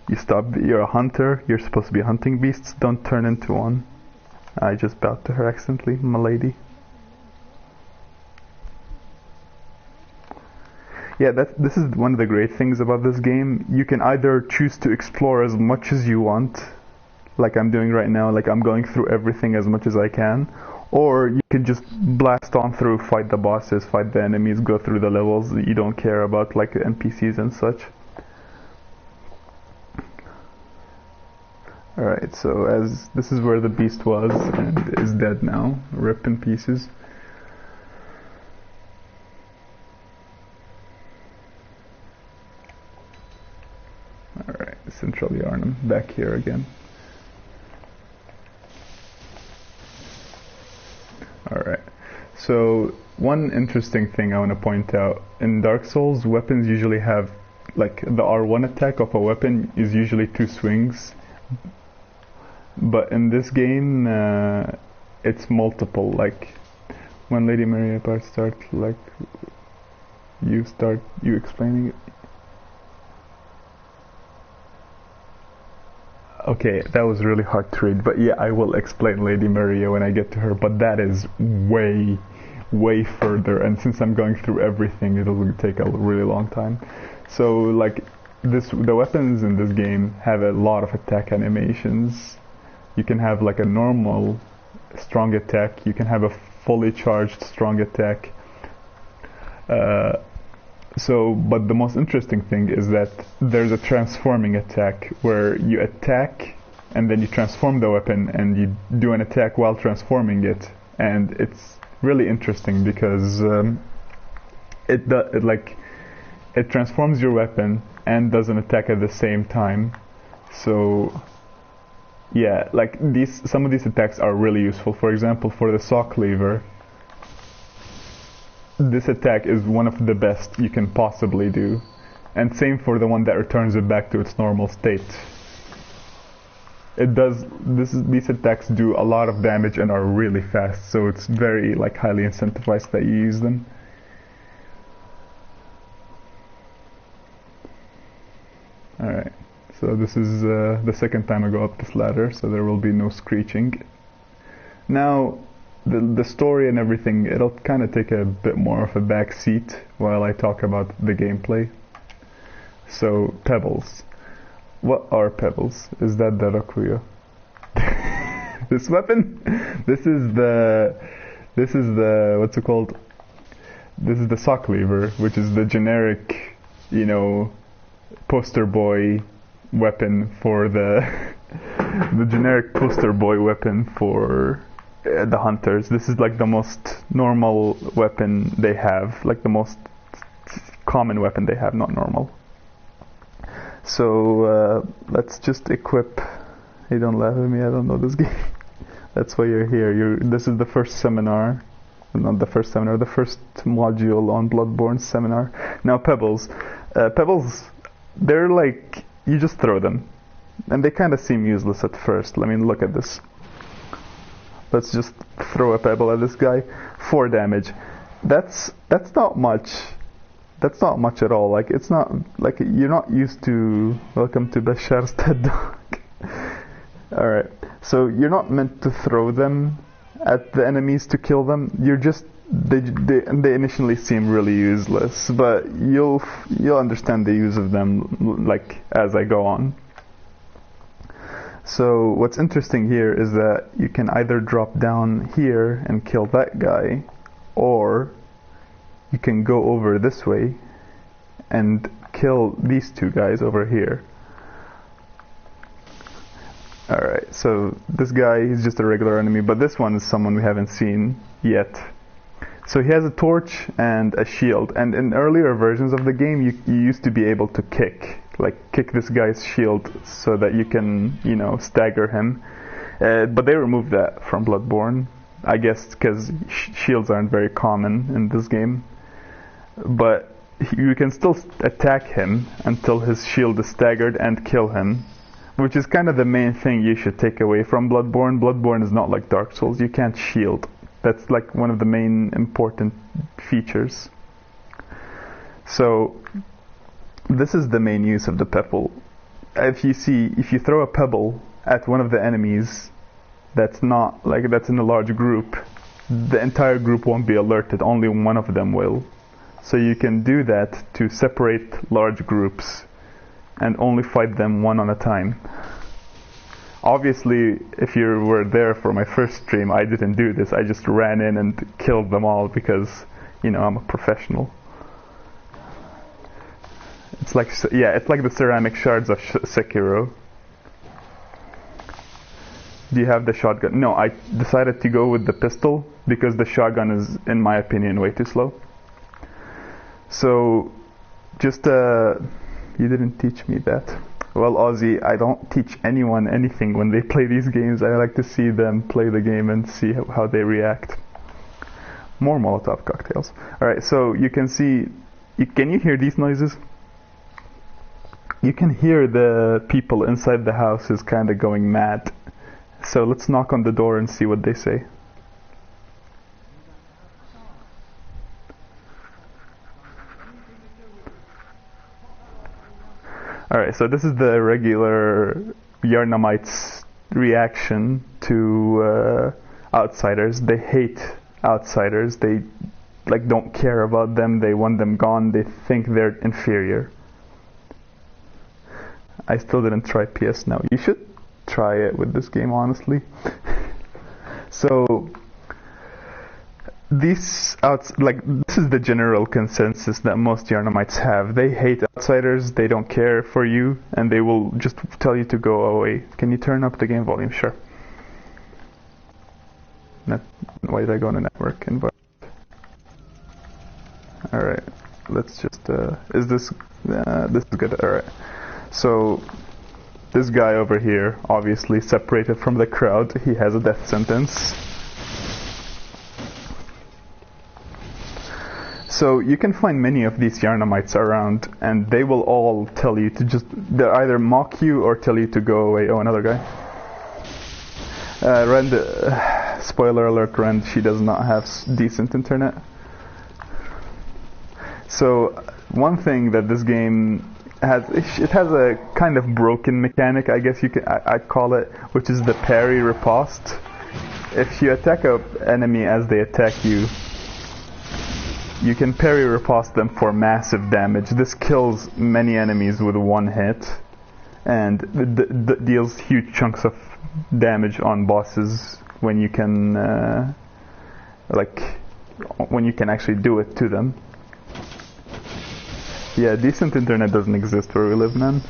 S1: You're a hunter, you're supposed to be hunting beasts, don't turn into one. I just bowed to her accidentally, my lady. Yeah, this is one of the great things about this game. You can either choose to explore as much as you want, like I'm doing right now, like I'm going through everything as much as I can, or you can just blast on through, fight the bosses, fight the enemies, go through the levels. You don't care about like NPCs and such. Alright, so as this is where the beast was and is dead now, ripped in pieces. Alright, Central Yarnum, back here again. Alright, so one interesting thing I want to point out, in Dark Souls, weapons usually have, like, the R1 attack of a weapon is usually 2 swings, but in this game, it's multiple. Like, when Lady Maria part starts, like, you explaining it. Okay, that was really hard to read, but yeah, I will explain Lady Maria when I get to her, but that is way, way further, and since I'm going through everything, it'll take a really long time. So, like, the weapons in this game have a lot of attack animations. You can have, like, a normal strong attack, you can have a fully charged strong attack. But the most interesting thing is that there's a transforming attack where you attack and then you transform the weapon and you do an attack while transforming it, and it's really interesting because it transforms your weapon and does an attack at the same time. So yeah, like some of these attacks are really useful. For example, for the saw cleaver, this attack is one of the best you can possibly do, and same for the one that returns it back to its normal state. These attacks do a lot of damage and are really fast, so it's very like highly incentivized that you use them. Alright, so this is the second time I go up this ladder, so there will be no screeching. Now, the story and everything, it'll kind of take a bit more of a back seat while I talk about the gameplay. So, pebbles. What are pebbles? Is that the Rakuyo? This weapon? This is the what's it called? This is the saw cleaver, which is the generic, you know, poster boy weapon for the generic poster boy weapon for the hunters. This is like the most normal weapon they have, like the most common weapon they have, not normal. So let's just equip. Hey, don't laugh at me, I don't know this game. That's why you're here. This is the first seminar, not the first seminar, the first module on Bloodborne seminar. Now pebbles. Pebbles, they're like, you just throw them, and they kind of seem useless at first. I mean, look at this. Let's just throw a pebble at this guy. 4 damage. That's not much. That's not much at all. Like, it's not like you're not used to. Welcome to Bashar's TED Talk. All right. So you're not meant to throw them at the enemies to kill them. You're just they initially seem really useless, but you'll understand the use of them like as I go on. So what's interesting here is that you can either drop down here and kill that guy, or you can go over this way and kill these 2 guys over here. Alright, so this guy, he's just a regular enemy, but this one is someone we haven't seen yet. So he has a torch and a shield, and in earlier versions of the game you used to be able to kick. like kick this guy's shield so that you can, you know, stagger him. But they removed that from Bloodborne, I guess because shields aren't very common in this game. But you can still attack him until his shield is staggered and kill him, which is kind of the main thing you should take away from Bloodborne. Bloodborne is not like Dark Souls. You can't shield. That's like one of the main important features. So this is the main use of the pebble. If you throw a pebble at one of the enemies that's not like that's in a large group, the entire group won't be alerted, only one of them will. So you can do that to separate large groups and only fight them one at a time. Obviously, if you were there for my first stream, I didn't do this. I just ran in and killed them all because, you know, I'm a professional. It's like the ceramic shards of Sekiro. Do you have the shotgun? No, I decided to go with the pistol because the shotgun is, in my opinion, way too slow. So, just you didn't teach me that. Well, Ozzy, I don't teach anyone anything when they play these games. I like to see them play the game and see how they react. More Molotov cocktails. Alright, so you can see... Can you hear these noises? You can hear the people inside the house is kind of going mad. So let's knock on the door and see what they say. Alright, so this is the regular Yarnamites' reaction to outsiders. They hate outsiders. They like don't care about them. They want them gone. They think they're inferior. I still didn't try PS Now. You should try it with this game, honestly. So this is the general consensus that most Yarnamites have. They hate outsiders, they don't care for you, and they will just tell you to go away. Can you turn up the game volume? Sure. Why did I go on a network environment? Alright, let's just, is this is good, alright. So, this guy over here, obviously separated from the crowd, he has a death sentence. So you can find many of these Yarnamites around, and they will all tell you to they'll either mock you or tell you to go away. Oh, another guy. Rend, spoiler alert, Rend, she does not have decent internet. So, one thing that this game has, it has a kind of broken mechanic, I guess I'd call it, which is the parry riposte. If you attack an enemy as they attack you, you can parry riposte them for massive damage. This kills many enemies with one hit, and deals huge chunks of damage on bosses when you can, when you can actually do it to them. Yeah, decent internet doesn't exist where we live, man.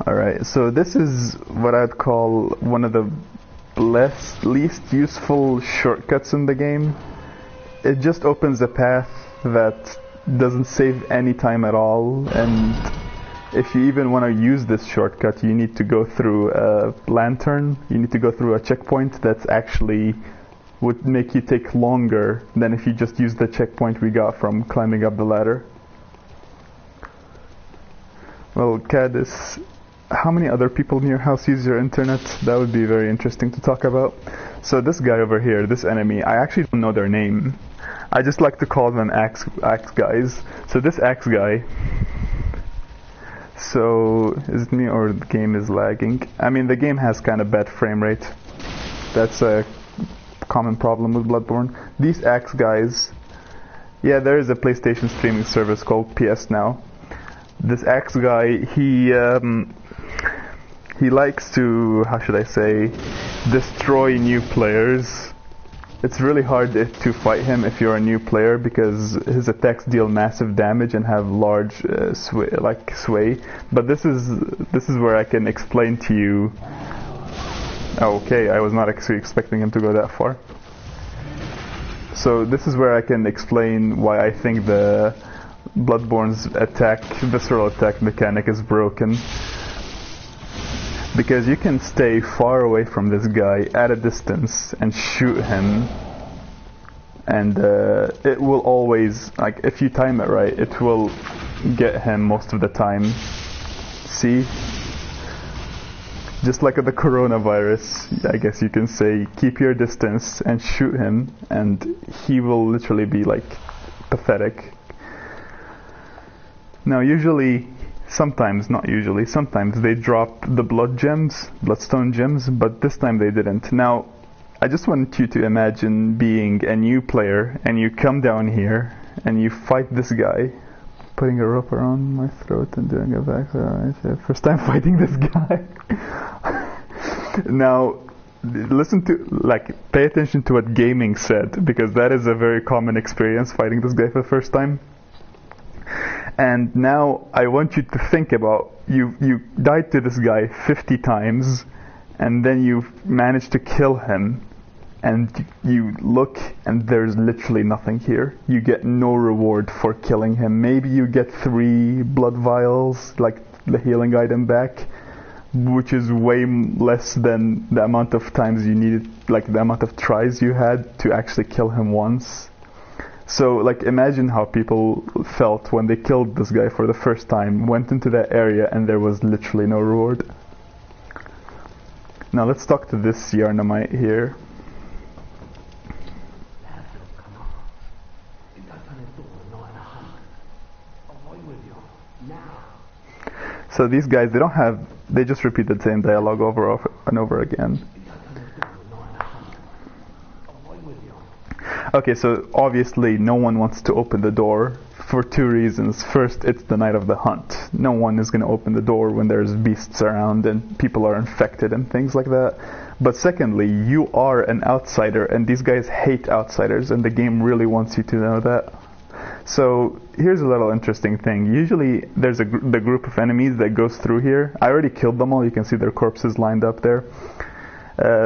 S1: Alright, so this is what I'd call one of the least useful shortcuts in the game. It just opens a path that doesn't save any time at all, and if you even want to use this shortcut, you need to go through a lantern, you need to go through a checkpoint that's actually would make you take longer than if you just used the checkpoint we got from climbing up the ladder. Well, Cadis, how many other people in your house use your internet? That would be very interesting to talk about. So this guy over here, this enemy, I actually don't know their name. I just like to call them axe guys. So this axe guy, so is it me or the game is lagging? I mean, the game has kind of bad frame rate. That's a common problem with Bloodborne. These axe guys, yeah, there is a PlayStation streaming service called PS Now. This axe guy, he likes to, how should I say, destroy new players. It's really hard to fight him if you're a new player because his attacks deal massive damage and have large sway. But this is where I can explain to you. Okay, I was not actually expecting him to go that far. So this is where I can explain why I think the Bloodborne's visceral attack mechanic is broken. Because you can stay far away from this guy at a distance and shoot him, and it will always, like, if you time it right, it will get him most of the time. See? Just like the coronavirus, I guess you can say, keep your distance and shoot him, and he will literally be like pathetic. Now usually, sometimes they drop the bloodstone gems, but this time they didn't. Now, I just want you to imagine being a new player and you come down here and you fight this guy, putting a rope around my throat and doing a back. Alright, first time fighting this guy. Now, pay attention to what gaming said, because that is a very common experience, fighting this guy for the first time. And now I want you to think about, you died to this guy 50 times, and then you managed to kill him, and you look and there's literally nothing here. You get no reward for killing him. Maybe you get 3 blood vials, like the healing item back, which is way less than the amount of times you needed, like the amount of tries you had to actually kill him once. So, like, imagine how people felt when they killed this guy for the first time, went into that area, and there was literally no reward. Now let's talk to this Yarnamite here. So these guys, they just repeat the same dialogue over and over again. Okay, so obviously no one wants to open the door for 2 reasons. First, it's the night of the hunt. No one is going to open the door when there's beasts around and people are infected and things like that. But secondly, you are an outsider, and these guys hate outsiders, and the game really wants you to know that. So here's a little interesting thing. Usually there's the group of enemies that goes through here. I already killed them all. You can see their corpses lined up there.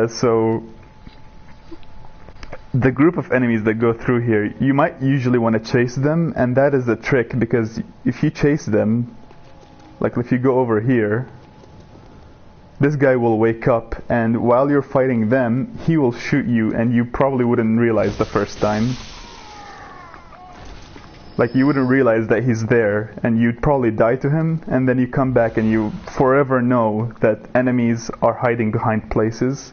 S1: So the group of enemies that go through here, you might usually want to chase them, and that is the trick, because if you chase them, like if you go over here, this guy will wake up, and while you're fighting them, he will shoot you, and you probably wouldn't realize the first time. Like, you wouldn't realize that he's there, and you'd probably die to him, and then you come back and you forever know that enemies are hiding behind places.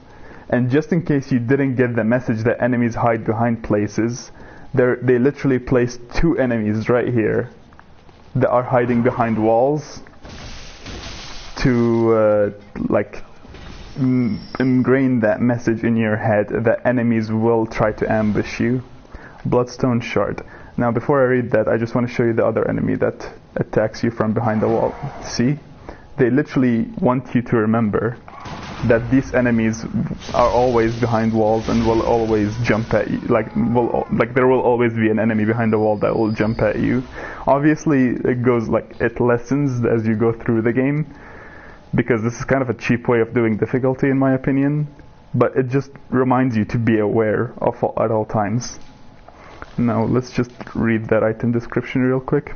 S1: And just in case you didn't get the message that enemies hide behind places, they literally placed 2 enemies right here that are hiding behind walls to ingrain that message in your head that enemies will try to ambush you. Bloodstone shard. Now before I read that, I just want to show you the other enemy that attacks you from behind the wall. See? They literally want you to remember that these enemies are always behind walls and will always jump at you. There will always be an enemy behind the wall that will jump at you. Obviously, it lessens as you go through the game, because this is kind of a cheap way of doing difficulty, in my opinion. But it just reminds you to be aware at all times. Now let's just read that item description real quick.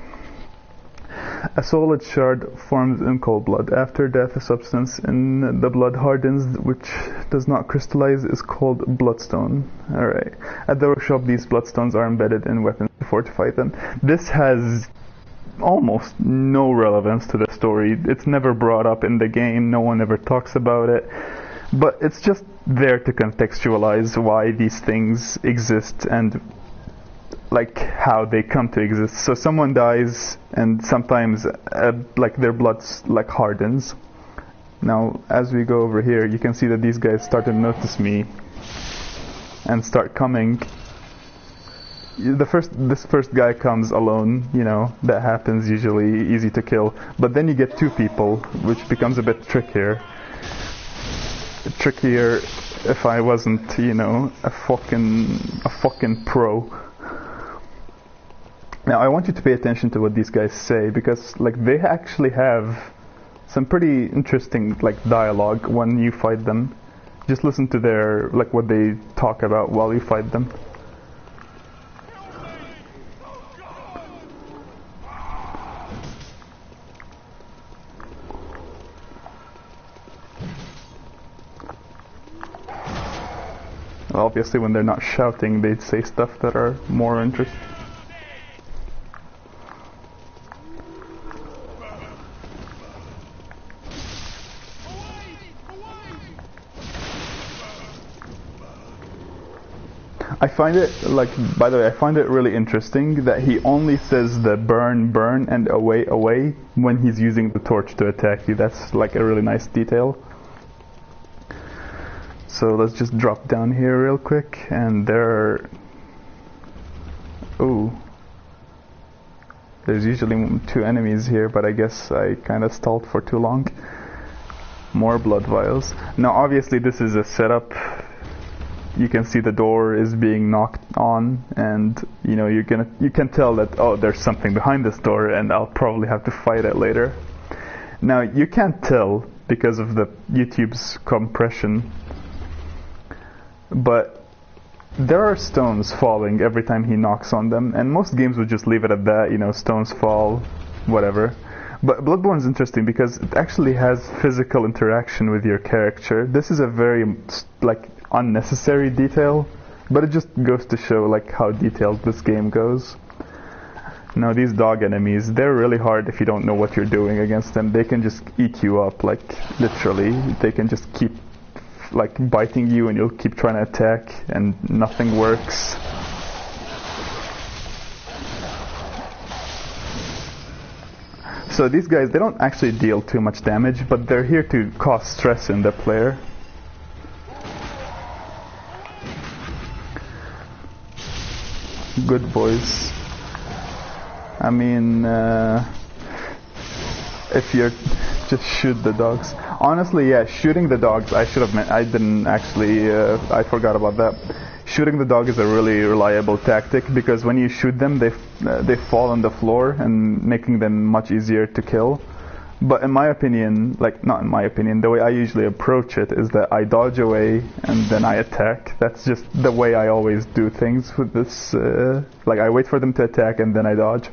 S1: A solid shard forms in cold blood. After death, a substance in the blood hardens, which does not crystallize, is called bloodstone. Alright. At the workshop, these bloodstones are embedded in weapons to fortify them. This has almost no relevance to the story. It's never brought up in the game. No one ever talks about it. But it's just there to contextualize why these things exist and how they come to exist. So someone dies, and sometimes their blood hardens. Now as we go over here, you can see that these guys start to notice me and start coming. This first guy comes alone, that happens usually, easy to kill. But then you get 2 people, which becomes a bit trickier if I wasn't, a fucking pro. Now I want you to pay attention to what these guys say, because they actually have some pretty interesting dialogue when you fight them. Just listen to their what they talk about while you fight them. Obviously, when they're not shouting, they say stuff that are more interesting. I find it, like, by the way, I find it really interesting that he only says the burn, burn, and away, away when he's using the torch to attack you. That's like a really nice detail. So let's just drop down here real quick, and there are... Ooh. There's usually 2 enemies here, but I guess I kind of stalled for too long. More blood vials. Now obviously this is a setup. You can see the door is being knocked on, and you know you can tell that, oh, there's something behind this door and I'll probably have to fight it later. Now you can't tell because of the YouTube's compression, but there are stones falling every time he knocks on them, and most games would just leave it at that, you know, stones fall, whatever. But Bloodborne is interesting because it actually has physical interaction with your character. This is a very like unnecessary detail, but it just goes to show like how detailed this game goes. Now these dog enemies, they're really hard if you don't know what you're doing against them. They can just eat you up, like literally. They can just keep like biting you, and you'll keep trying to attack and nothing works. So these guys, they don't actually deal too much damage, but they're here to cause stress in the player. Good boys. I mean, if you're just shoot the dogs. Honestly, yeah, shooting the dogs. I should have meant. I didn't actually. I forgot about that. Shooting the dog is a really reliable tactic because when you shoot them, they fall on the floor and making them much easier to kill. But in my opinion, like not in my opinion, the way I usually approach it is that I dodge away and then I attack. That's just the way I always do things with this. Like I wait for them to attack and then I dodge.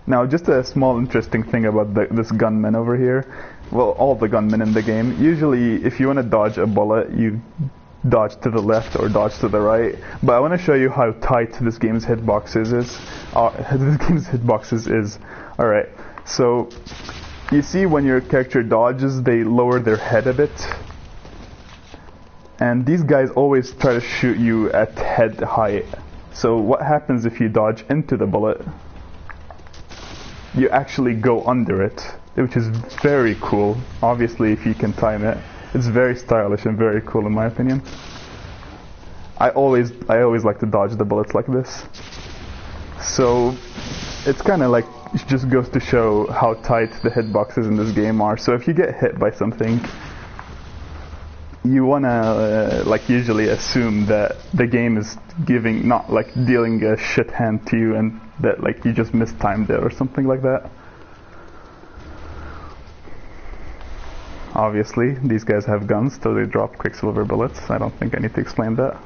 S1: Now, just a small interesting thing about this gunman over here. Well, all the gunmen in the game. Usually, if you want to dodge a bullet, you dodge to the left or dodge to the right. But I want to show you how tight this game's hitboxes is. All right. So you see when your character dodges, they lower their head a bit. And these guys always try to shoot you at head height. So what happens if you dodge into the bullet? You actually go under it, which is very cool. Obviously, if you can time it, it's very stylish and very cool in my opinion. I always like to dodge the bullets like this. So it's kind of like, it just goes to show how tight the hitboxes in this game are. So if you get hit by something, you wanna like usually assume that the game is not like dealing a shit hand to you, and that like you just mistimed it or something like that. Obviously, these guys have guns, so they drop quicksilver bullets. I don't think I need to explain that.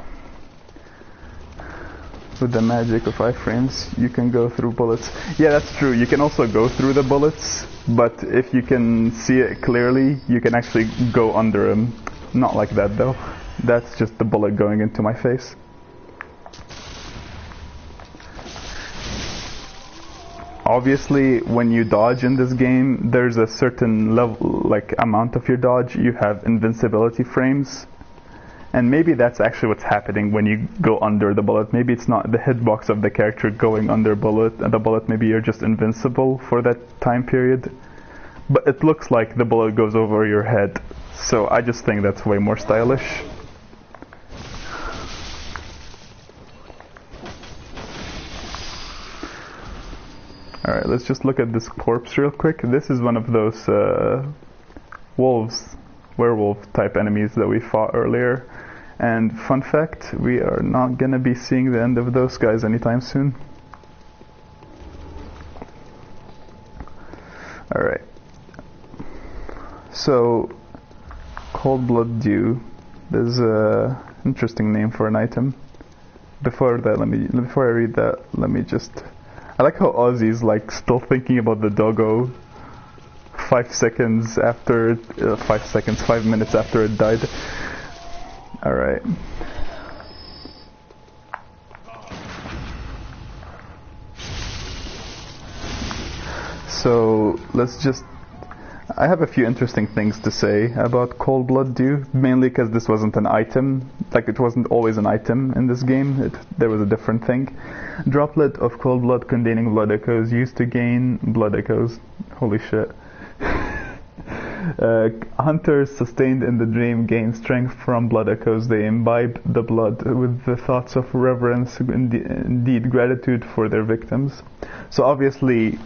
S1: With the magic of iframes, you can go through bullets. Yeah, that's true. You can also go through the bullets, but if you can see it clearly, you can actually go under them. Not like that though. That's just the bullet going into my face. Obviously, when you dodge in this game, there's a certain level, like amount of your dodge. You have invincibility frames, and maybe that's actually what's happening when you go under the bullet. Maybe it's not the hitbox of the character going under the bullet. Maybe you're just invincible for that time period. But it looks like the bullet goes over your head, so I just think that's way more stylish. Alright, let's just look at this corpse real quick. This is one of those werewolf type enemies that we fought earlier. And fun fact, we are not gonna be seeing the end of those guys anytime soon. Alright. So, Cold Blood Dew. There's a interesting name for an item. Before I read that, let me just... I like how Ozzy's like still thinking about the doggo 5 minutes after it died. Alright. So let's just... I have a few interesting things to say about Cold Blood Dew, mainly because this wasn't an item. Like, it wasn't always an item in this game. There was a different thing. Droplet of cold blood containing blood echoes used to gain blood echoes. Holy shit. Hunters sustained in the dream gain strength from blood echoes. They imbibe the blood with the thoughts of reverence, indeed gratitude for their victims. So obviously,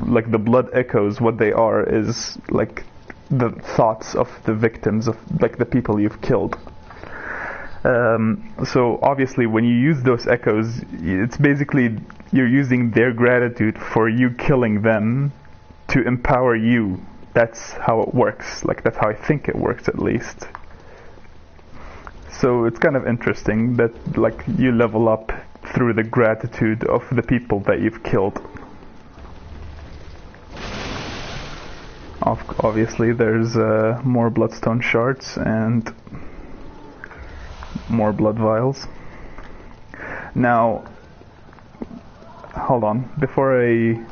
S1: like, the blood echoes, what they are is like the thoughts of the victims, of like the people you've killed. So obviously when you use those echoes, it's basically you're using their gratitude for you killing them to empower you. That's how it works. Like, that's how I think it works, at least. So it's kind of interesting that, like, you level up through the gratitude of the people that you've killed. Obviously there's more bloodstone shards and more blood vials. Now, hold on, before I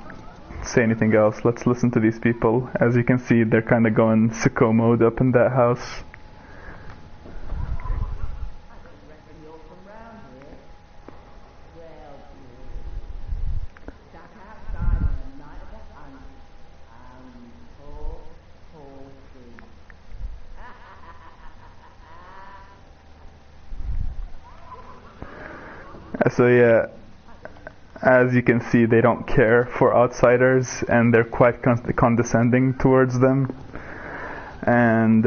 S1: say anything else, let's listen to these people. As you can see, they're kind of going sicko mode up in that house. So yeah, as you can see, they don't care for outsiders, and they're quite condescending towards them. And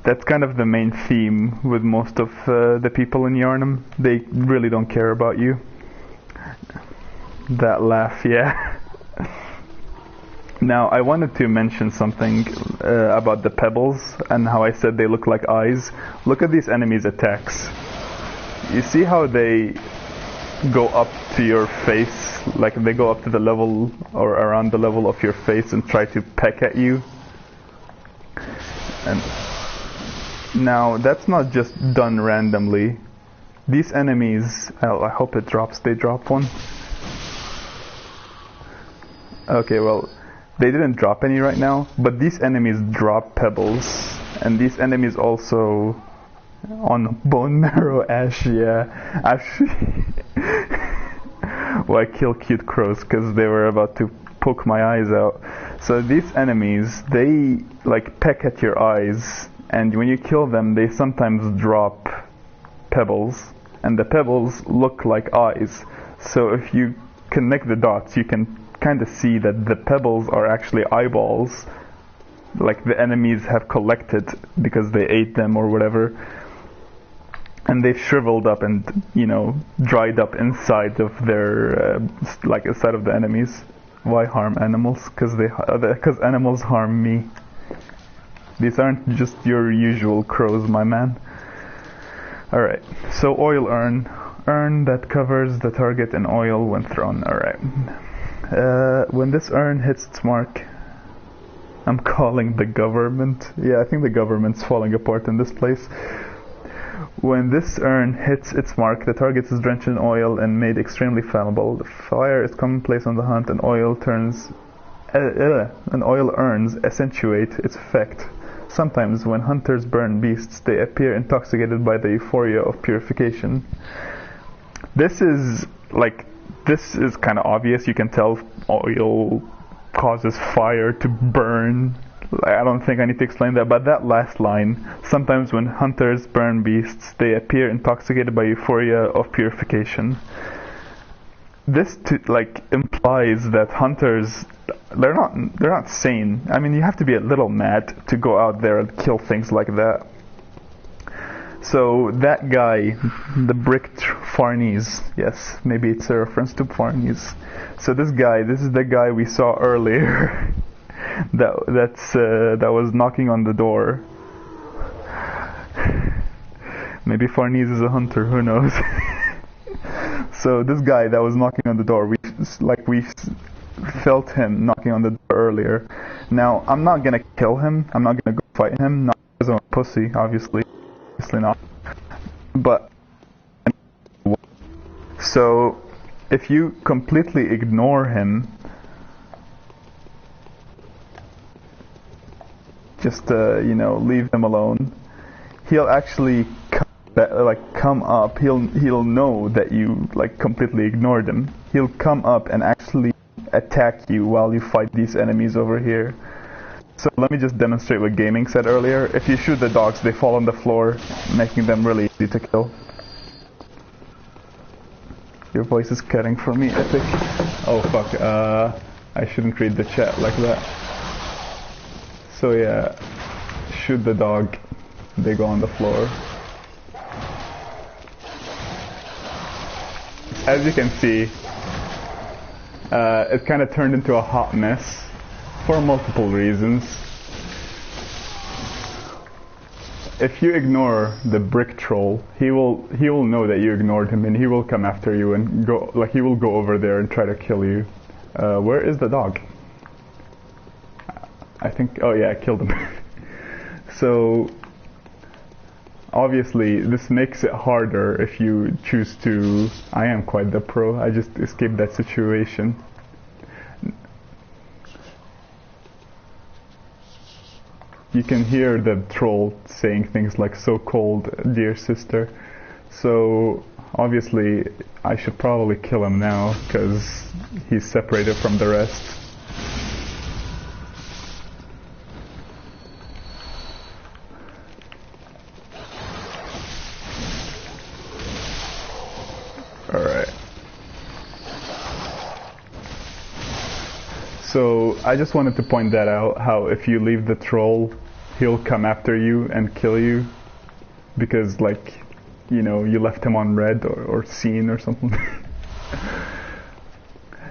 S1: that's kind of the main theme with most of the people in Yharnam. They really don't care about you. That laugh, yeah. Now, I wanted to mention something about the pebbles and how I said they look like eyes. Look at these enemies' attacks. You see how they go up to your face, like they go up to the level or around the level of your face and try to peck at you? And now, that's not just done randomly. These enemies, I hope it drops, they drop one. Okay, well, they didn't drop any right now, but these enemies drop pebbles, and these enemies also on bone marrow ash, yeah. Actually, well, I kill cute crows because they were about to poke my eyes out. So these enemies, they like peck at your eyes, and when you kill them, they sometimes drop pebbles, and the pebbles look like eyes. So if you connect the dots, you can kind of see that the pebbles are actually eyeballs, like the enemies have collected because they ate them or whatever. And they've shriveled up and, you know, dried up inside of their, like inside of the enemies. Why harm animals? Because animals harm me. These aren't just your usual crows, my man. Alright, so oil urn. Urn that covers the target in oil when thrown. Alright. When this urn hits its mark, I'm calling the government. Yeah, I think the government's falling apart in this place. When this urn hits its mark, the target is drenched in oil and made extremely flammable. The fire is commonplace on the hunt, and oil urns accentuate its effect. Sometimes, when hunters burn beasts, they appear intoxicated by the euphoria of purification. This is kind of obvious. You can tell oil causes fire to burn. I don't think I need to explain that, but that last line, sometimes when hunters burn beasts, they appear intoxicated by euphoria of purification. This implies that hunters, they're not sane. I mean, you have to be a little mad to go out there and kill things like that. So that guy, the bricked Farnese, yes, maybe it's a reference to Farnese. So this is the guy we saw earlier. that was knocking on the door. Maybe Farnese is a hunter, who knows? So this guy that was knocking on the door, we felt him knocking on the door earlier. Now, I'm not gonna kill him, I'm not gonna go fight him, not because I'm a pussy, obviously not. But, so, if you completely ignore him, just you know, leave him alone, he'll actually come up. He'll know that you like completely ignored him. He'll come up and actually attack you while you fight these enemies over here. So let me just demonstrate what gaming said earlier. If you shoot the dogs, they fall on the floor, making them really easy to kill. Your voice is cutting for me, Epic. Oh fuck, I shouldn't read the chat like that. So yeah, shoot the dog, they go on the floor. As you can see, it kind of turned into a hot mess for multiple reasons. If you ignore the brick troll, he will know that you ignored him, and he will come after you and go, like, he will go over there and try to kill you. Where is the dog? I think, oh yeah, I killed him. So obviously this makes it harder if you choose to. I am quite the pro. I just escaped that situation. You can hear the troll saying things like, "So cold, dear sister." So obviously I should probably kill him now because he's separated from the rest. Alright. So I just wanted to point that out, how if you leave the troll, he'll come after you and kill you because, like, you know, you left him on red or seen or something.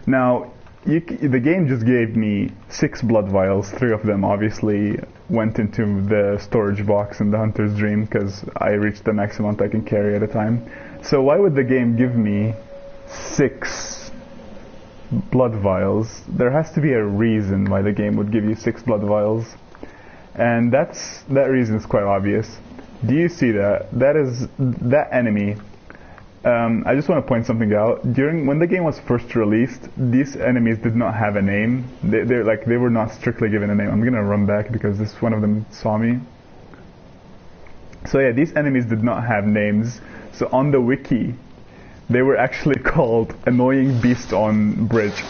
S1: Now, the game just gave me 6 blood vials. 3 of them obviously went into the storage box in the Hunter's Dream because I reached the max amount I can carry at a time. So why would the game give me 6 blood vials? There has to be a reason why the game would give you 6 blood vials, and that reason is quite obvious. Do you see that? That enemy. I just want to point something out. When the game was first released, these enemies did not have a name. They were not strictly given a name. I'm gonna run back because one of them saw me. So yeah, these enemies did not have names. So on the wiki, they were actually called Annoying Beast on Bridge.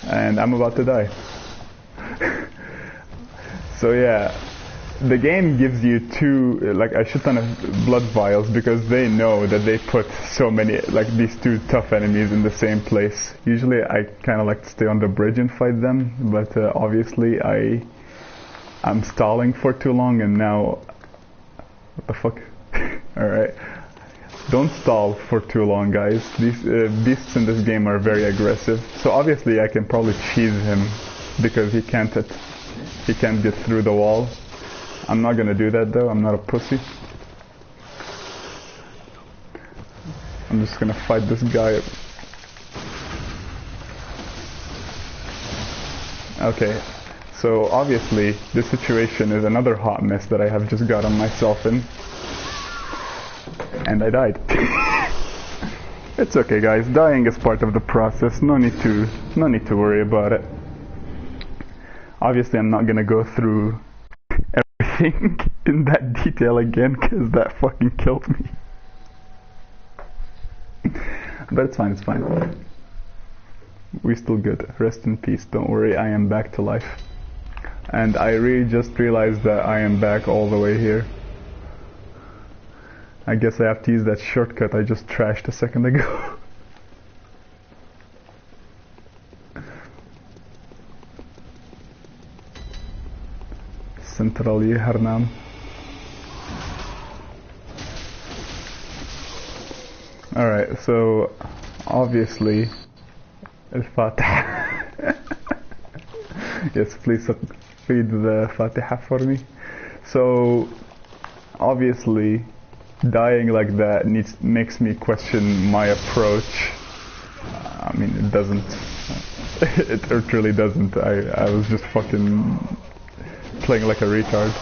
S1: And I'm about to die. So yeah, the game gives you a shit ton of blood vials because they know that they put so many, these 2 tough enemies in the same place. Usually I kind of like to stay on the bridge and fight them, but obviously I'm stalling for too long, and now... What the fuck? Alright. Don't stall for too long, guys. These beasts in this game are very aggressive. So obviously I can probably cheese him because he can't get through the wall. I'm not gonna do that though, I'm not a pussy. I'm just gonna fight this guy. Okay, so obviously this situation is another hot mess that I have just gotten myself in. And I died. It's okay, guys, dying is part of the process, no need to worry about it. Obviously I'm not gonna go through everything in that detail again because that fucking killed me. But it's fine, it's fine. We're still good. Rest in peace, don't worry, I am back to life. And I really just realized that I am back all the way here. I guess I have to use that shortcut I just trashed a second ago. Centrally Hernam. Alright, so obviously Al-Fatiha. Yes, please read the Fatiha for me. So obviously dying like that makes me question my approach. I mean, it doesn't. It really doesn't. I was just fucking playing like a retard.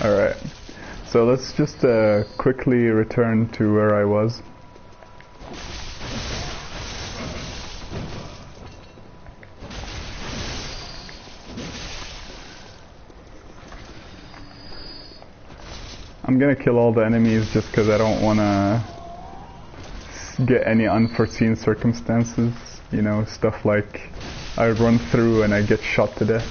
S1: Alright, so let's just quickly return to where I was. I'm gonna kill all the enemies just because I don't wanna get any unforeseen circumstances. You know, stuff like I run through and I get shot to death.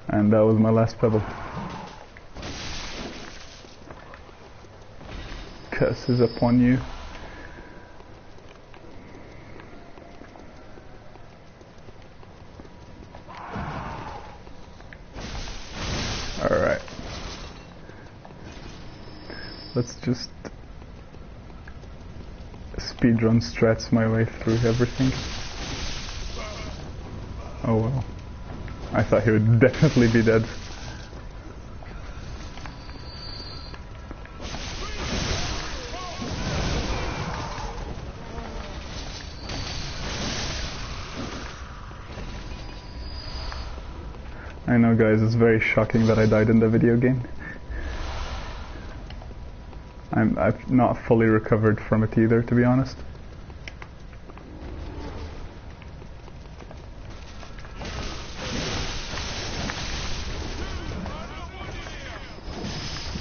S1: And that was my last pebble. Curse is upon you. Alright. Let's just speedrun strats my way through everything. Oh well. I thought he would definitely be dead. I know, guys, it's very shocking that I died in the video game. I've not fully recovered from it either, to be honest.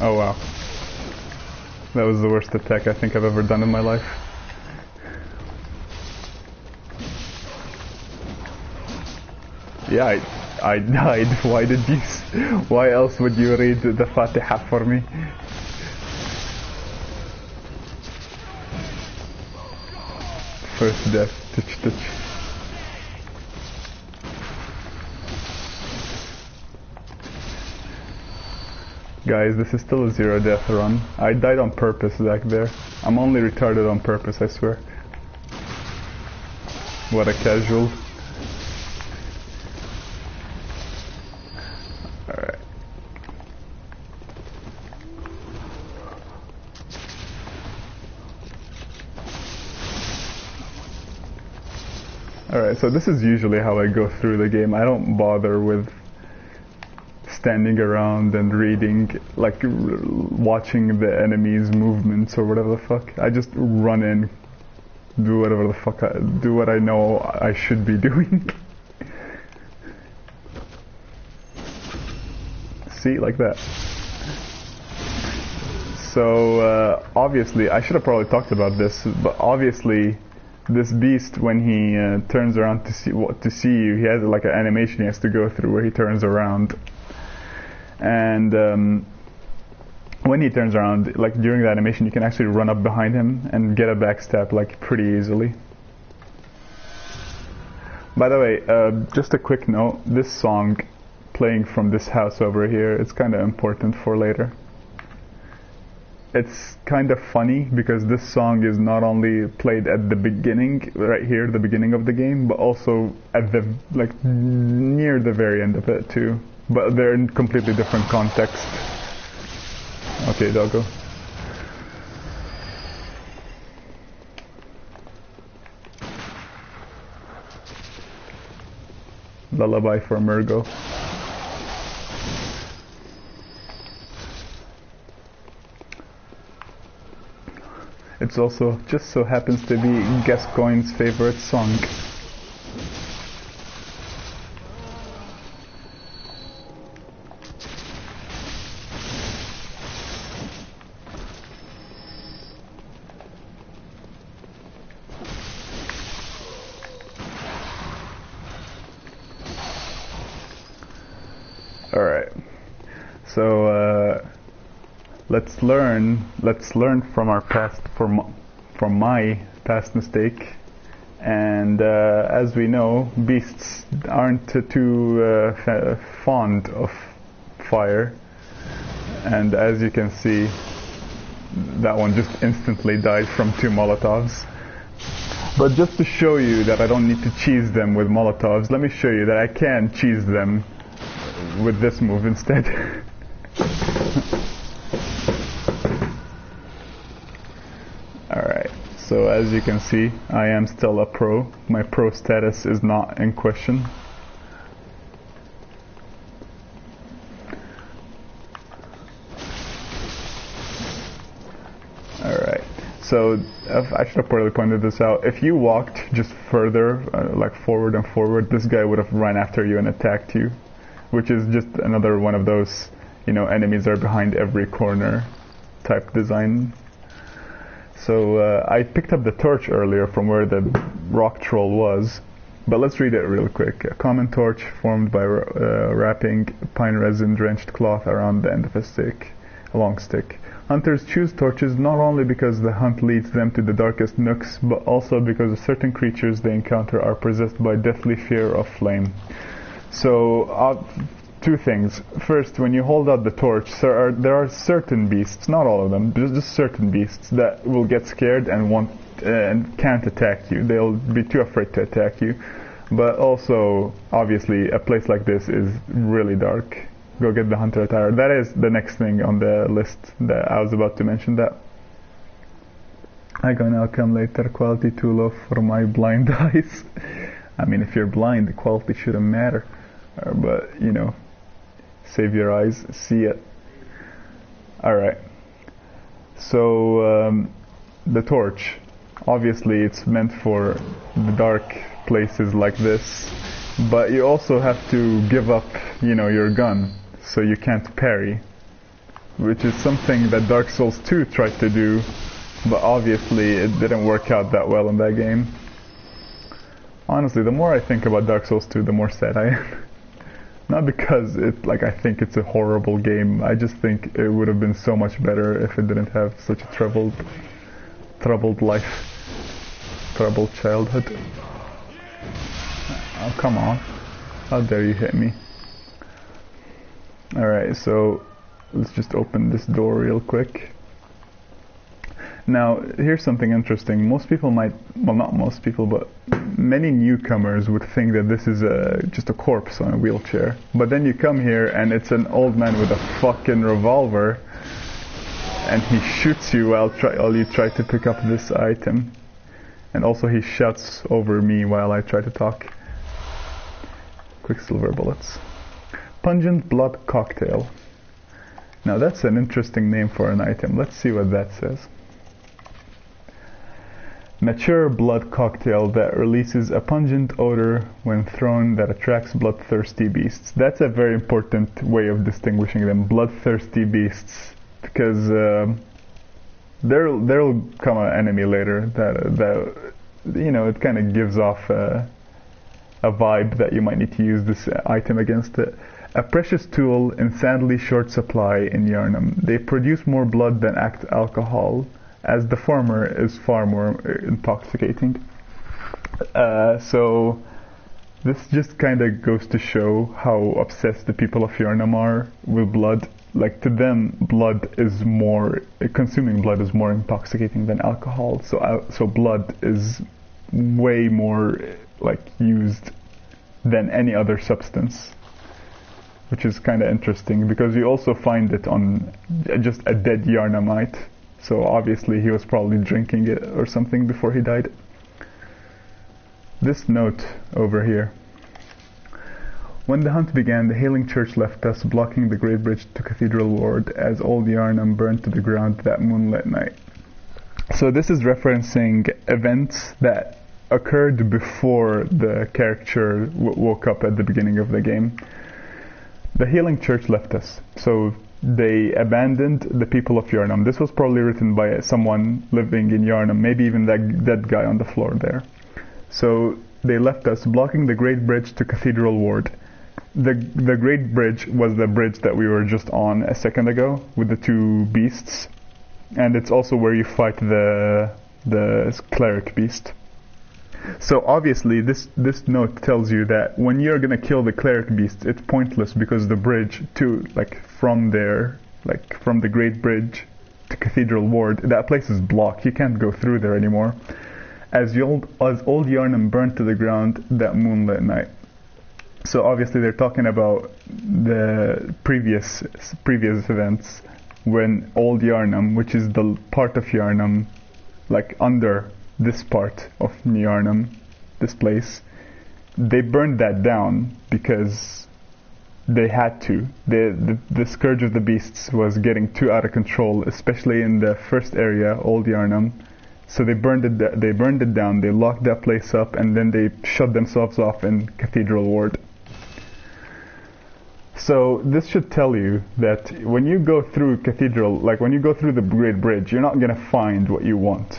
S1: Oh wow. That was the worst attack I think I've ever done in my life. Yeah, I died. Why else would you read the Fatiha for me? First death, touch. Guys, this is still a 0 death run. I died on purpose back there. I'm only retarded on purpose, I swear. What a casual. Alright. Alright, so this is usually how I go through the game. I don't bother with standing around and reading, like watching the enemy's movements or whatever the fuck. I just run in, do whatever the fuck do what I know I should be doing. See, like that. So obviously, I should have probably talked about this, but obviously this beast, when he turns around to see you, he has like an animation he has to go through where he turns around. And when he turns around, like during the animation, you can actually run up behind him and get a backstab like pretty easily. By the way, just a quick note, this song playing from this house over here, it's kind of important for later. It's kind of funny because this song is not only played at the beginning, right here, the beginning of the game, but also at the, like, near the very end of it too. But they're in completely different context. Okay, doggo. Lullaby for Murgo. It's also just so happens to be Gascoigne's favorite song. Alright, so let's learn from our past, from my past mistake. And as we know, beasts aren't too fond of fire, and as you can see, that one just instantly died from 2 Molotovs. But just to show you that I don't need to cheese them with Molotovs, let me show you that I can cheese them with this move instead. Alright, so as you can see, I am still a pro. My pro status is not in question. Alright, So I should have probably pointed this out. If you walked just further, like forward and forward, this guy would have run after you and attacked you, which is just another one of those, enemies are behind every corner type design. So I picked up the torch earlier from where the rock troll was, but let's read it real quick. A common torch formed by wrapping pine resin drenched cloth around the end of a long stick. Hunters choose torches not only because the hunt leads them to the darkest nooks, but also because certain creatures they encounter are possessed by deathly fear of flame. So, two things. First, when you hold out the torch, there are certain beasts, not all of them, just certain beasts that will get scared and can't attack you. They'll be too afraid to attack you. But also, obviously, a place like this is really dark. Go get the hunter attire. That is the next thing on the list that I was about to mention. That I can now come later. Quality too low for my blind eyes. I mean, if you're blind, the quality shouldn't matter. But save your eyes, see it. Alright. So the torch, obviously it's meant for the dark places like this, but you also have to give up, your gun, so you can't parry, which is something that Dark Souls 2 tried to do, but obviously it didn't work out that well in that game. Honestly, the more I think about Dark Souls 2, the more sad I am. Not because I think it's a horrible game. I just think it would have been so much better if it didn't have such a troubled life, troubled childhood. Oh, come on. How dare you hit me. Alright, so let's just open this door real quick. Now, here's something interesting. Most people not most people, but many newcomers would think that this is just a corpse on a wheelchair. But then you come here and it's an old man with a fucking revolver, and he shoots you while you try to pick up this item. And also he shouts over me while I try to talk. Quicksilver bullets. Pungent blood cocktail. Now that's an interesting name for an item. Let's see what that says. Mature blood cocktail that releases a pungent odor when thrown that attracts bloodthirsty beasts. That's a very important way of distinguishing them, bloodthirsty beasts, because there'll come an enemy later that it kind of gives off a vibe that you might need to use this item against it. A precious tool in sadly short supply in Yharnam. They produce more blood than alcohol, as the former is far more intoxicating. So this just kind of goes to show how obsessed the people of Yharnam are with blood. Like, to them, consuming blood is more intoxicating than alcohol. So blood is way more used than any other substance, which is kind of interesting because you also find it on just a dead Yharnamite. So obviously he was probably drinking it or something before he died. This note over here. When the hunt began, the Hailing Church left us, blocking the Great Bridge to Cathedral Ward as old Yharnam burned to the ground that moonlit night. So this is referencing events that occurred before the character woke up at the beginning of the game. The Healing Church left us, so they abandoned the people of Yharnam. This was probably written by someone living in Yharnam, maybe even that guy on the floor there. So they left us, blocking the Great Bridge to Cathedral Ward. The Great Bridge was the bridge that we were just on a second ago with the two beasts, and it's also where you fight the cleric beast. So obviously this note tells you that when you're gonna kill the cleric beast, it's pointless because the bridge from the Great Bridge to Cathedral Ward, that place is blocked. You can't go through there anymore. As old Yharnam burned to the ground that moonlit night. So obviously they're talking about the previous events when old Yharnam, which is the part of Yharnam under this part of Yharnam, this place, they burned that down because they had to. The scourge of the beasts was getting too out of control, especially in the first area, Old Yharnam. So they burned it down, they locked that place up, and then they shut themselves off in Cathedral Ward. So this should tell you that when you go through Cathedral, like when you go through the Great Bridge, you're not gonna find what you want.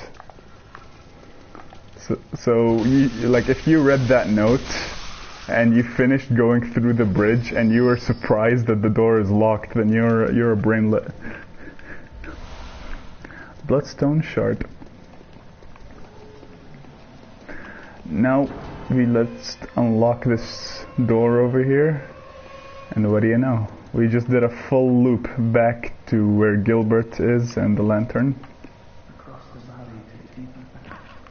S1: So like if you read that note and you finished going through the bridge and you were surprised that the door is locked, then you're a brainlet. Bloodstone shard. Now let's unlock this door over here, and what do you know? We just did a full loop back to where Gilbert is and the lantern.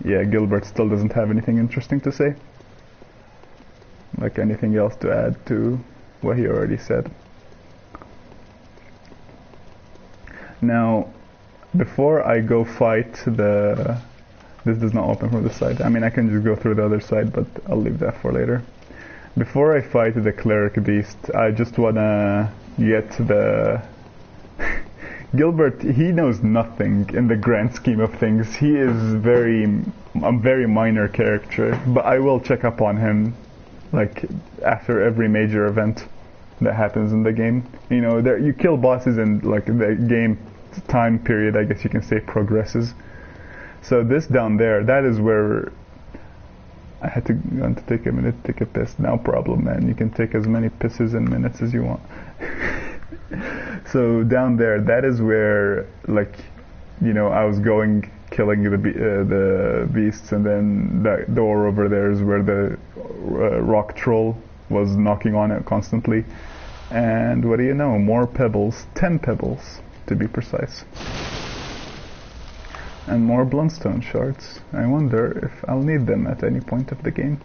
S1: Yeah, Gilbert still doesn't have anything interesting to say. Like anything else to add to what he already said. Now, before I go fight the... This does not open from the side. I mean, I can just go through the other side, but I'll leave that for later. Before I fight the Cleric Beast, I just wanna get the... Gilbert, he knows nothing in the grand scheme of things. He is a very minor character, but I will check up on him, like, after every major event that happens in the game. You know, you kill bosses and, like, the game time period, I guess you can say, progresses. So this down there, that is where I had to take a minute to take a piss. No problem, man. You can take as many pisses in minutes as you want. So down there, that is where, like, you know, I was going killing the beasts, and then that door over there is where the rock troll was knocking on it constantly. And what do you know? More pebbles, 10 pebbles to be precise. And more Bloodstone shards. I wonder if I'll need them at any point of the game.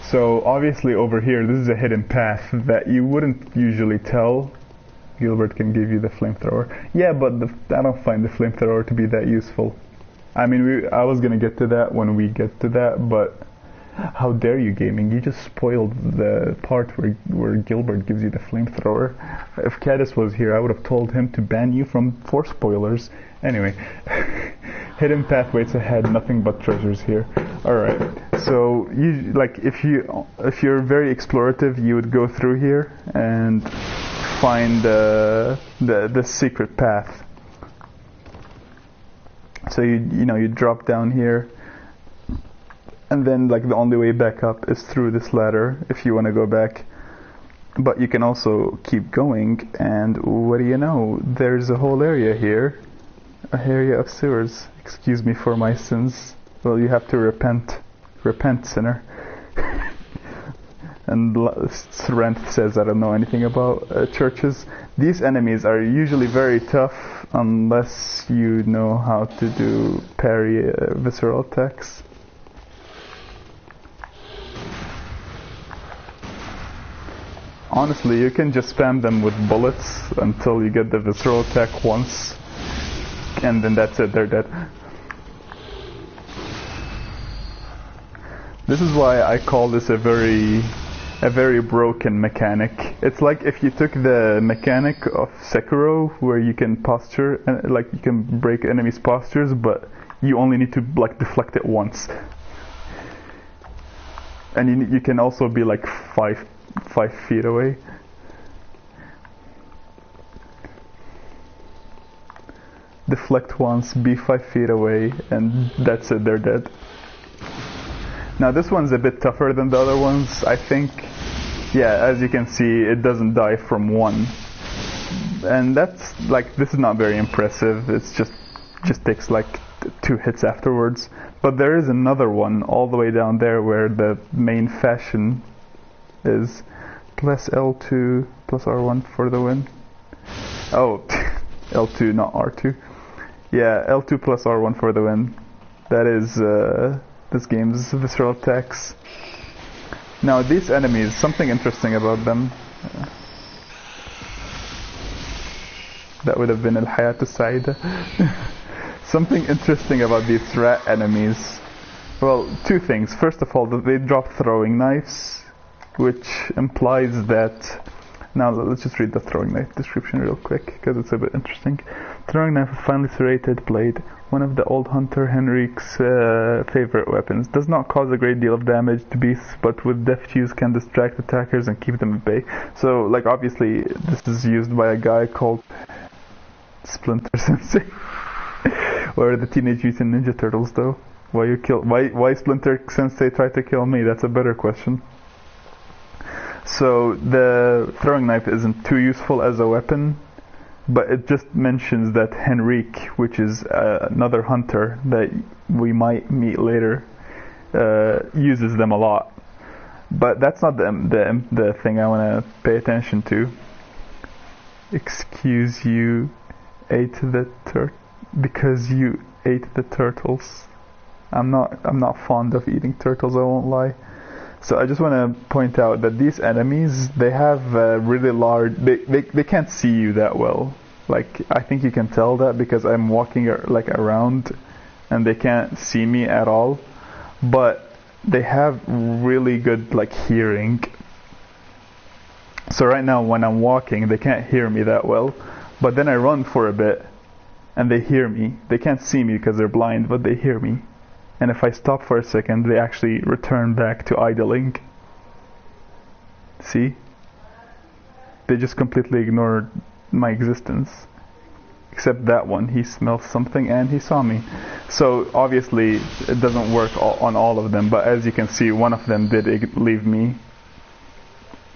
S1: So obviously over here, this is a hidden path that you wouldn't usually tell. Gilbert can give you the flamethrower. Yeah, but I don't find the flamethrower to be that useful. I mean, I was gonna get to that when we get to that, but how dare you, gaming? You just spoiled the part where Gilbert gives you the flamethrower. If Caddis was here, I would have told him to ban you for spoilers. Anyway, hidden path waits ahead, nothing but treasures here. Alright, so if you're very explorative, you would go through here and find the secret path. So you drop down here, and then like the only way back up is through this ladder if you want to go back. But you can also keep going, and what do you know? There's a whole area here, a area of sewers. Excuse me for my sins. Well, you have to repent, sinner. And Renth says, I don't know anything about churches. These enemies are usually very tough unless you know how to do parry visceral attacks. Honestly, you can just spam them with bullets until you get the visceral attack once, and then that's it, they're dead. This is why I call this a very broken mechanic. It's like if you took the mechanic of Sekiro, where you can posture, like you can break enemies' postures, but you only need to like deflect it once. And you can also be like 5 feet away. Deflect once, be 5 feet away, and that's it, they're dead. Now this one's a bit tougher than the other ones, I think. Yeah, as you can see, it doesn't die from one. And that's like, this is not very impressive. It's just takes like 2 hits afterwards. But there is another one all the way down there where the main fashion is. Plus L2 plus R1 for the win. Oh, L2, not R2. Yeah, L2 plus R1 for the win. That is this game's visceral attacks. Now these enemies, something interesting about them. That would have been Al-Hayat As-Saida. Something interesting about these rat enemies. Well, 2 things. First of all, that they drop throwing knives, which implies that Now let's just read the throwing knife description real quick, because it's a bit interesting. Throwing knife, a finely serrated blade, one of the old hunter Henrik's favorite weapons. Does not cause a great deal of damage to beasts, but with deft use can distract attackers and keep them at bay. So, like, obviously, this is used by a guy called Splinter Sensei. Or the Teenage Mutant Ninja Turtles, though. Why Splinter Sensei tried to kill me? That's a better question. So the throwing knife isn't too useful as a weapon, but it just mentions that Henrik, which is another hunter that we might meet later, uses them a lot. But that's not the thing I want to pay attention to. Excuse you, because you ate the turtles. I'm not fond of eating turtles, I won't lie. So I just want to point out that these enemies, they have really large, they can't see you that well. Like, I think you can tell that because I'm walking like around and they can't see me at all. But they have really good like hearing. So right now when I'm walking, they can't hear me that well. But then I run for a bit and they hear me. They can't see me because they're blind, but they hear me. And if I stop for a second, they actually return back to idling. See? They just completely ignored my existence. Except that one, he smelled something and he saw me. So obviously it doesn't work on all of them, but as you can see, one of them did leave me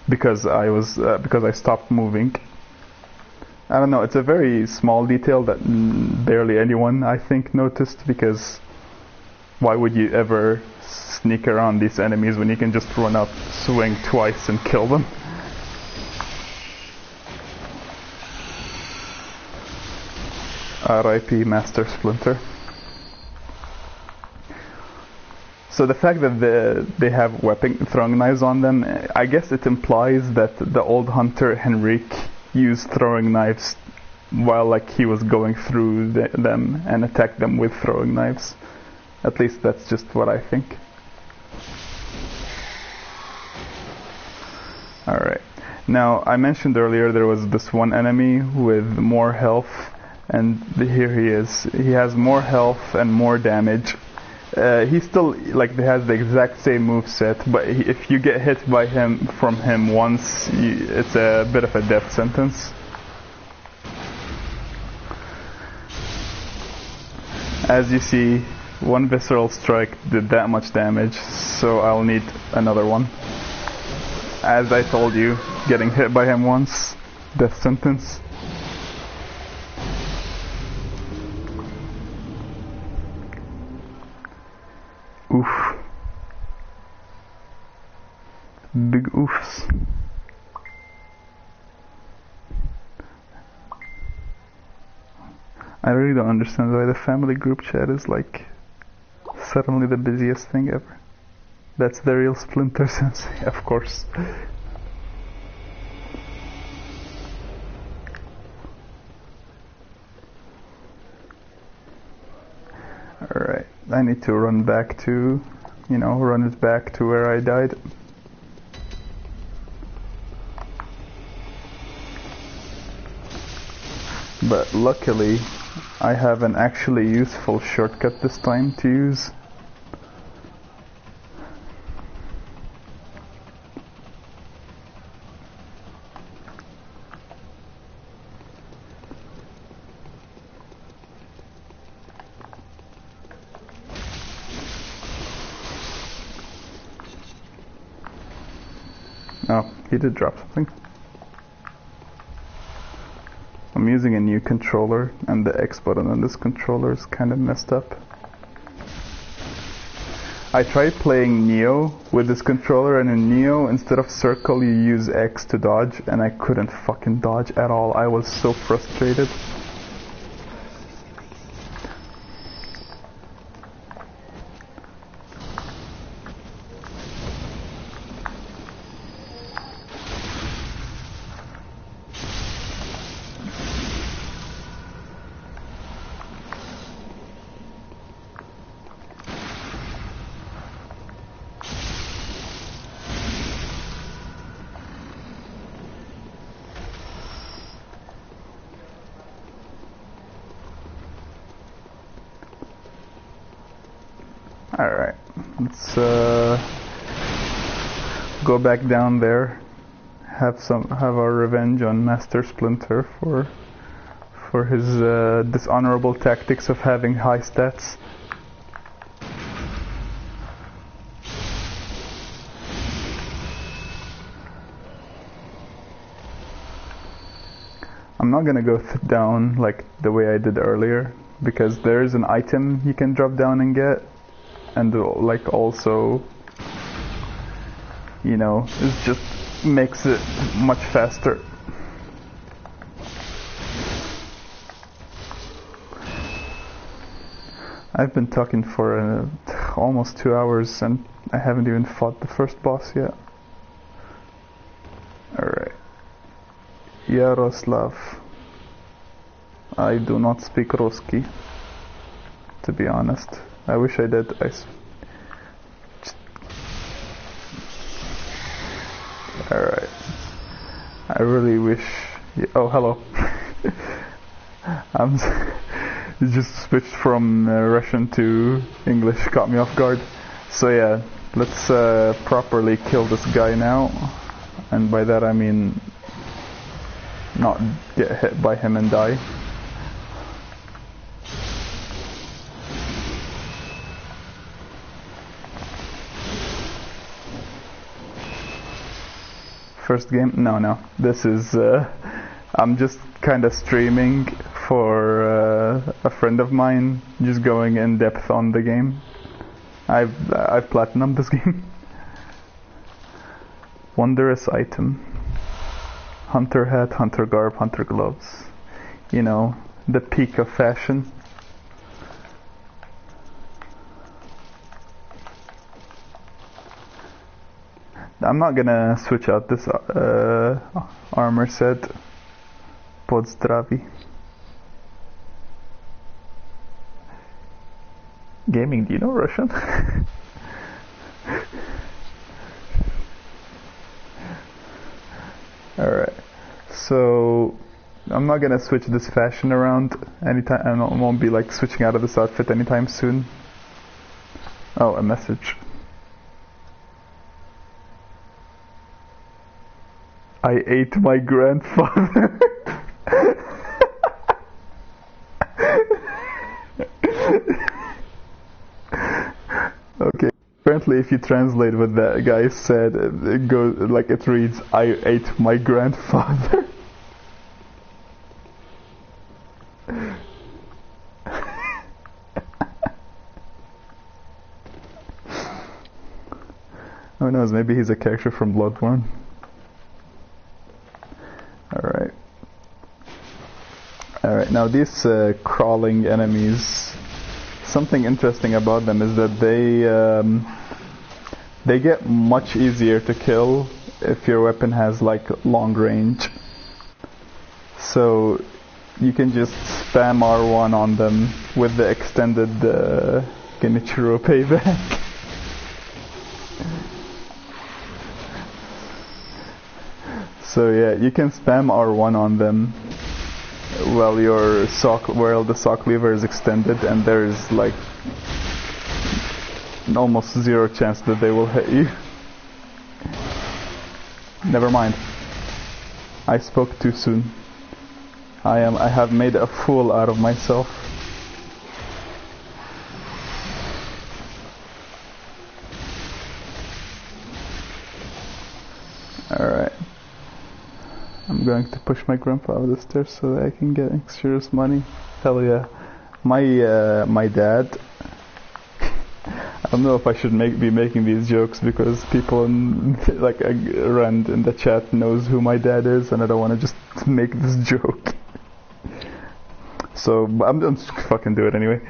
S1: because I stopped moving. I don't know, it's a very small detail that barely anyone, I think, noticed, because why would you ever sneak around these enemies when you can just run up, swing twice and kill them? R.I.P. Master Splinter. So the fact that they have throwing knives on them, I guess it implies that the old hunter Henrik used throwing knives while like he was going through them and attacked them with throwing knives. At least that's just what I think. Alright. Now, I mentioned earlier there was this one enemy with more health, and here he is. He has more health and more damage. He still has the exact same moveset, but if you get hit from him once, it's a bit of a death sentence. As you see, one visceral strike did that much damage, so I'll need another one. As I told you, getting hit by him once, death sentence. Oof. Big oofs. I really don't understand why the family group chat is like suddenly the busiest thing ever. That's the real Splinter Sensei, of course. Alright, I need to run back to, run it back to where I died. But luckily, I have an actually useful shortcut this time to use. Oh, he did drop something. I'm using a new controller, and the X button on this controller is kind of messed up. I tried playing Neo with this controller, and in Neo, instead of circle, you use X to dodge, and I couldn't fucking dodge at all. I was so frustrated. Alright, let's go back down there, have our revenge on Master Splinter for his dishonorable tactics of having high stats. I'm not gonna go down like the way I did earlier, because there is an item you can drop down and get, and like also, you know, it just makes it much faster. I've been talking for almost 2 hours and I haven't even fought the first boss yet. Alright. Yaroslav. I do not speak Ruski, to be honest. I wish I did. Alright. I really wish... Oh, hello. You just switched from Russian to English, caught me off guard. So yeah, let's properly kill this guy now. And by that I mean not get hit by him and die. First game? No. This is... I'm just kind of streaming for a friend of mine, just going in depth on the game. I've platinumed this game. Wondrous item. Hunter hat, hunter garb, hunter gloves. You know, the peak of fashion. I'm not gonna switch out this armor set. Podstravi. Gaming, do you know Russian? Alright, so I'm not gonna switch this fashion around anytime. I won't be like switching out of this outfit anytime soon. Oh, a message. I ate my grandfather. Okay. Apparently, if you translate what that guy said, it goes like it reads, "I ate my grandfather." Who knows? Maybe he's a character from Bloodborne. Alright. Alright, now these crawling enemies, something interesting about them is that they get much easier to kill if your weapon has like long range. So you can just spam R1 on them with the extended Genichiro payback. So yeah, you can spam R1 on them while the sock lever is extended, and there's like almost zero chance that they will hit you. Never mind. I spoke too soon. I have made a fool out of myself. Alright. I'm going to push my grandpa out of the stairs so that I can get serious money. Hell yeah. My dad... I don't know if I should be making these jokes because people like around in the chat knows who my dad is, and I don't want to just make this joke. So I'm just fucking do it anyway.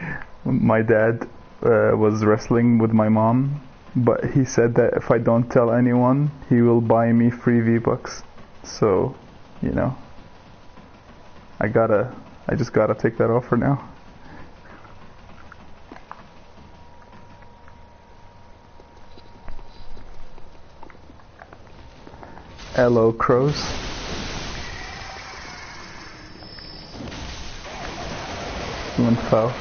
S1: My dad was wrestling with my mom, but he said that if I don't tell anyone, he will buy me free V-Bucks. So, you know, I just gotta take that offer now. Hello, crows. One foul.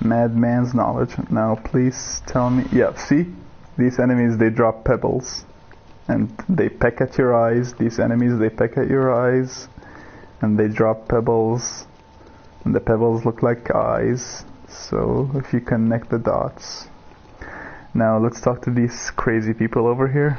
S1: Madman's knowledge. Now please tell me. Yeah, see? These enemies, they drop pebbles. And they peck at your eyes. These enemies, they peck at your eyes. And they drop pebbles. And the pebbles look like eyes. So if you connect the dots. Now let's talk to these crazy people over here.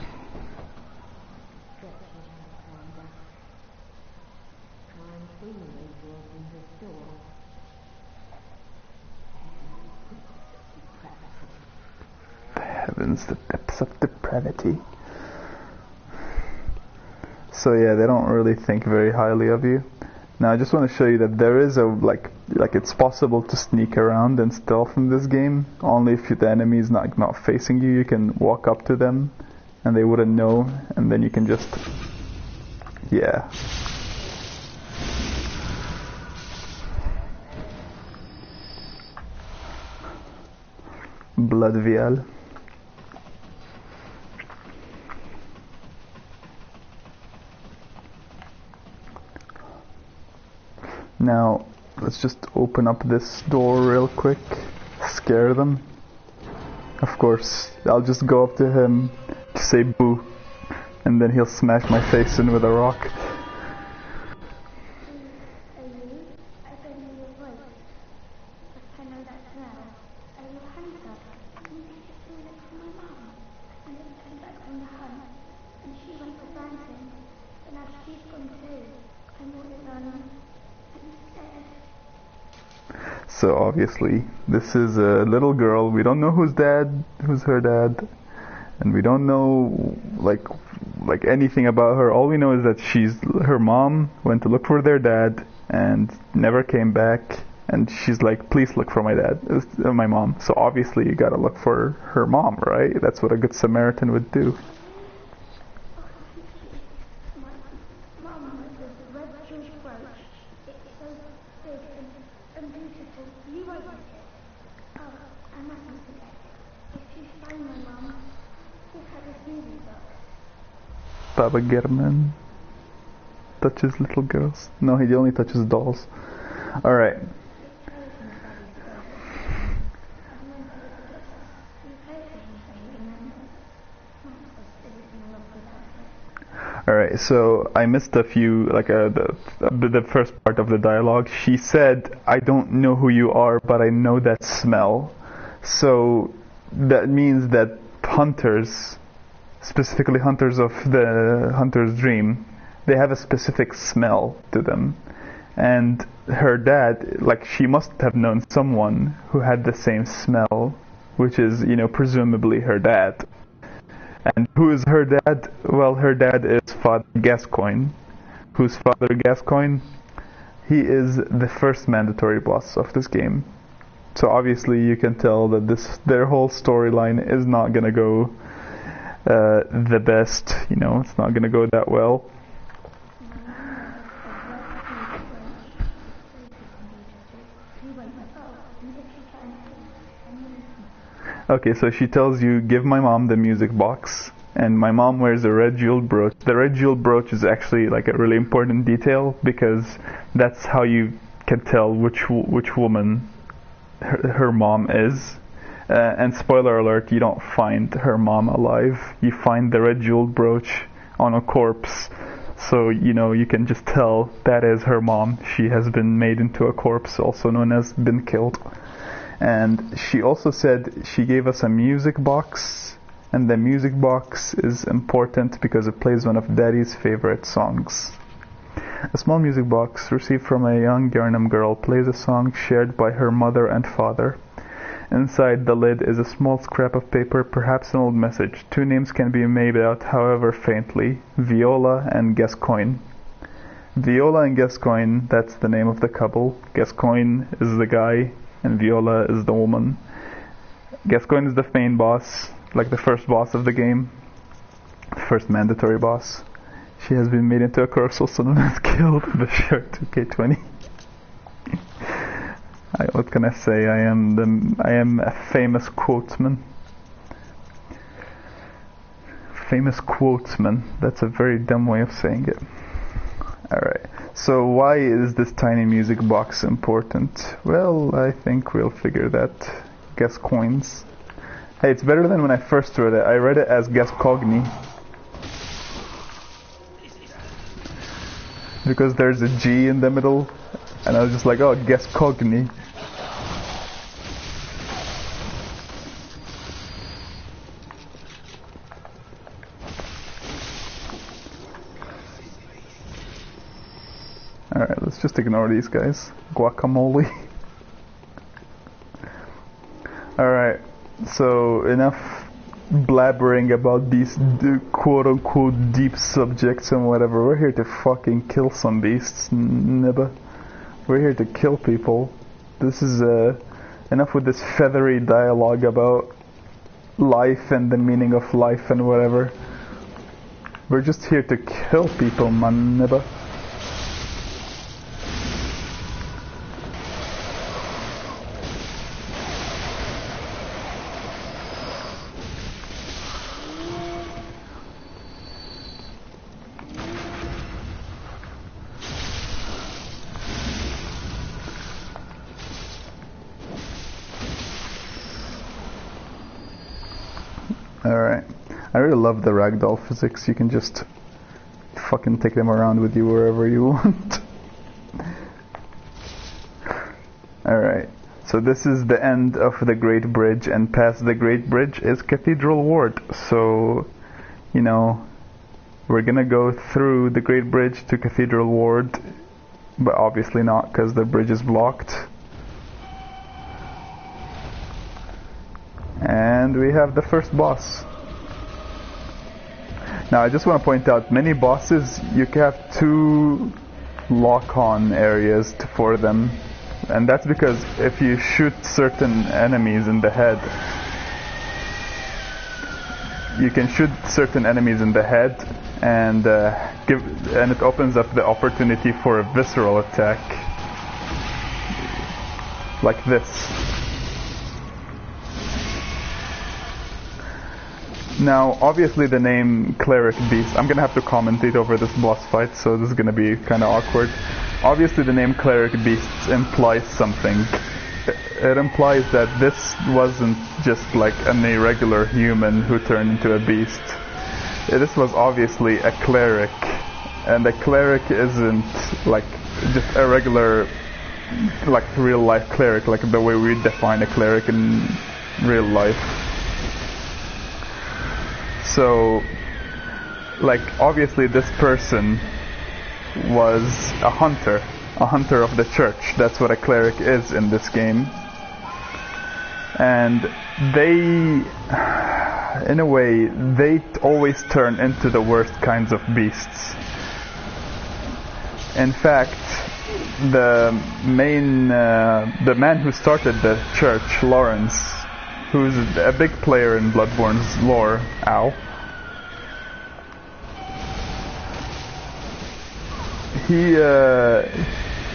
S1: The heavens, the depths of depravity. So yeah, they don't really think very highly of you. Now I just want to show you that there is a like it's possible to sneak around and stealth in this game. Only if the enemy is not facing you, you can walk up to them and they wouldn't know, and then you can just blood vial. Now, let's just open up this door real quick, scare them. Of course, I'll just go up to him, say boo, and then he'll smash my face in with a rock. So obviously, this is a little girl. We don't know who's her dad, and we don't know like anything about her. All we know is that her mom went to look for their dad and never came back. And she's like, please look for my mom. So obviously, you gotta look for her mom, right? That's what a good Samaritan would do. Baba German touches little girls. No, he only touches dolls. Alright. Alright, so I missed a few, the first part of the dialogue. She said, I don't know who you are, but I know that smell. So that means that hunters, specifically hunters of the hunter's dream, they have a specific smell to them. And her dad, she must have known someone who had the same smell, which is, presumably her dad. And who is her dad? Well, her dad is Father Gascoigne. Who's Father Gascoigne? He is the first mandatory boss of this game. So obviously you can tell that their whole storyline is not gonna go the best, it's not going to go that well. Okay, so she tells you, give my mom the music box, and my mom wears a red jeweled brooch. The red jeweled brooch is actually a really important detail, because that's how you can tell which woman her mom is. And spoiler alert, you don't find her mom alive. You find the red jeweled brooch on a corpse. So, you can just tell that is her mom. She has been made into a corpse, also known as been killed. And she also said she gave us a music box. And the music box is important because it plays one of Daddy's favorite songs. A small music box received from a young Yarnum girl plays a song shared by her mother and father. Inside the lid is a small scrap of paper, perhaps an old message. Two names can be made out, however faintly: Viola and Gascoigne. Viola and Gascoigne, that's the name of the couple. Gascoigne is the guy, and Viola is the woman. Gascoigne is the main boss, the first boss of the game. The first mandatory boss. She has been made into a corpse, also known as killed in the show 2K20. What can I say? I am a famous quotesman. Famous quotesman. That's a very dumb way of saying it. Alright. So why is this tiny music box important? Well, I think we'll figure that. Guess coins. Hey, it's better than when I first read it. I read it as guess cogni. Because there's a G in the middle, and I was just like, oh, guess cogni. Alright, let's just ignore these guys. Guacamole. Alright, so enough blabbering about these quote-unquote deep subjects and whatever. We're here to fucking kill some beasts, nibba. We're here to kill people. This is enough with this feathery dialogue about life and the meaning of life and whatever. We're just here to kill people, man, nibba. Alright. I really love the ragdoll physics. You can just fucking take them around with you wherever you want. Alright. So this is the end of the Great Bridge, and past the Great Bridge is Cathedral Ward. So, you know, we're gonna go through the Great Bridge to Cathedral Ward, but obviously not because the bridge is blocked. And we have the first boss. Now I just want to point out, many bosses you can have 2 lock-on areas for them, and that's because if you shoot certain enemies in the head, you can shoot certain enemies in the head and it opens up the opportunity for a visceral attack like this. Now, obviously the name Cleric Beast, I'm gonna have to commentate over this boss fight, so this is gonna be kinda awkward. Obviously the name Cleric Beasts implies something. It implies that this wasn't just like an irregular human who turned into a beast. This was obviously a cleric, and a cleric isn't like just a regular, like real life cleric, like the way we define a cleric in real life. So, like, obviously this person was a hunter of the church. That's what a cleric is in this game. And they, in a way, they always turn into the worst kinds of beasts. In fact, the man who started the church, Lawrence, who's a big player in Bloodborne's lore,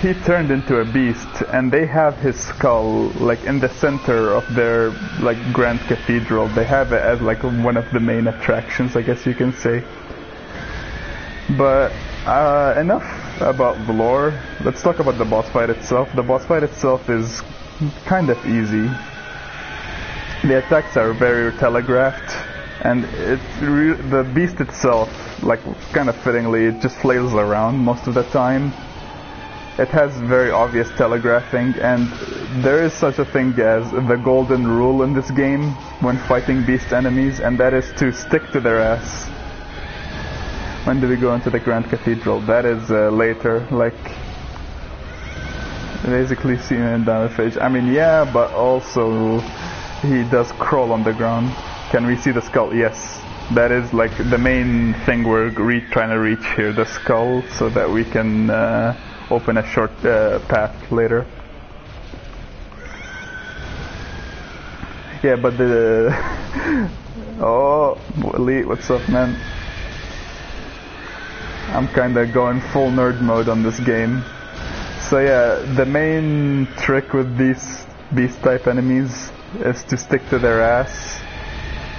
S1: he turned into a beast, and they have his skull like in the center of their like grand cathedral. They have it as like one of the main attractions, I guess you can say. But enough about the lore. Let's talk about the boss fight itself. The boss fight itself is kind of easy. The attacks are very telegraphed, and the beast itself, like kind of fittingly, it just flails around most of the time. It has very obvious telegraphing, and there is such a thing as the golden rule in this game when fighting beast enemies, and that is to stick to their ass. When do we go into the Grand Cathedral? That is later, like basically seen in Damage. I mean, yeah, but also he does crawl on the ground. Can we see the skull? Yes. That is like the main thing we're trying to reach here, the skull, so that we can open a short path later. Yeah, but the... Oh, Lee, what's up, man? I'm kinda going full nerd mode on this game. So yeah, the main trick with these beast-type enemies is to stick to their ass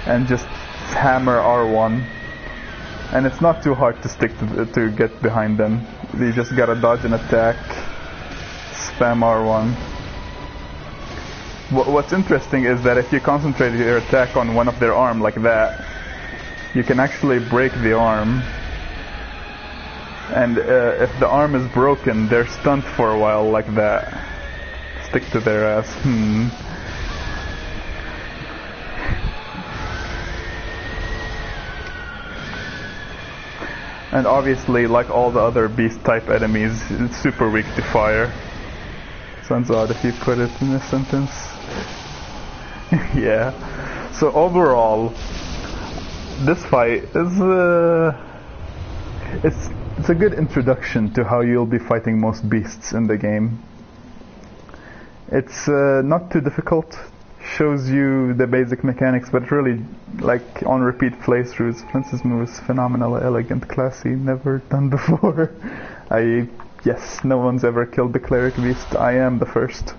S1: and just hammer R1. And it's not too hard to stick to get behind them. You just gotta dodge and attack, spam R1. What's interesting is that if you concentrate your attack on one of their arm like that, you can actually break the arm. And if the arm is broken, they're stunned for a while like that. Stick to their ass. And obviously, like all the other beast-type enemies, it's super weak to fire. Sounds odd if you put it in a sentence. Yeah. So overall, this fight is it's a good introduction to how you'll be fighting most beasts in the game. It's not too difficult. Shows you the basic mechanics, but really, like on repeat playthroughs, Prince's move is phenomenal, elegant, classy, never done before. Yes, no one's ever killed the cleric beast. I am the first.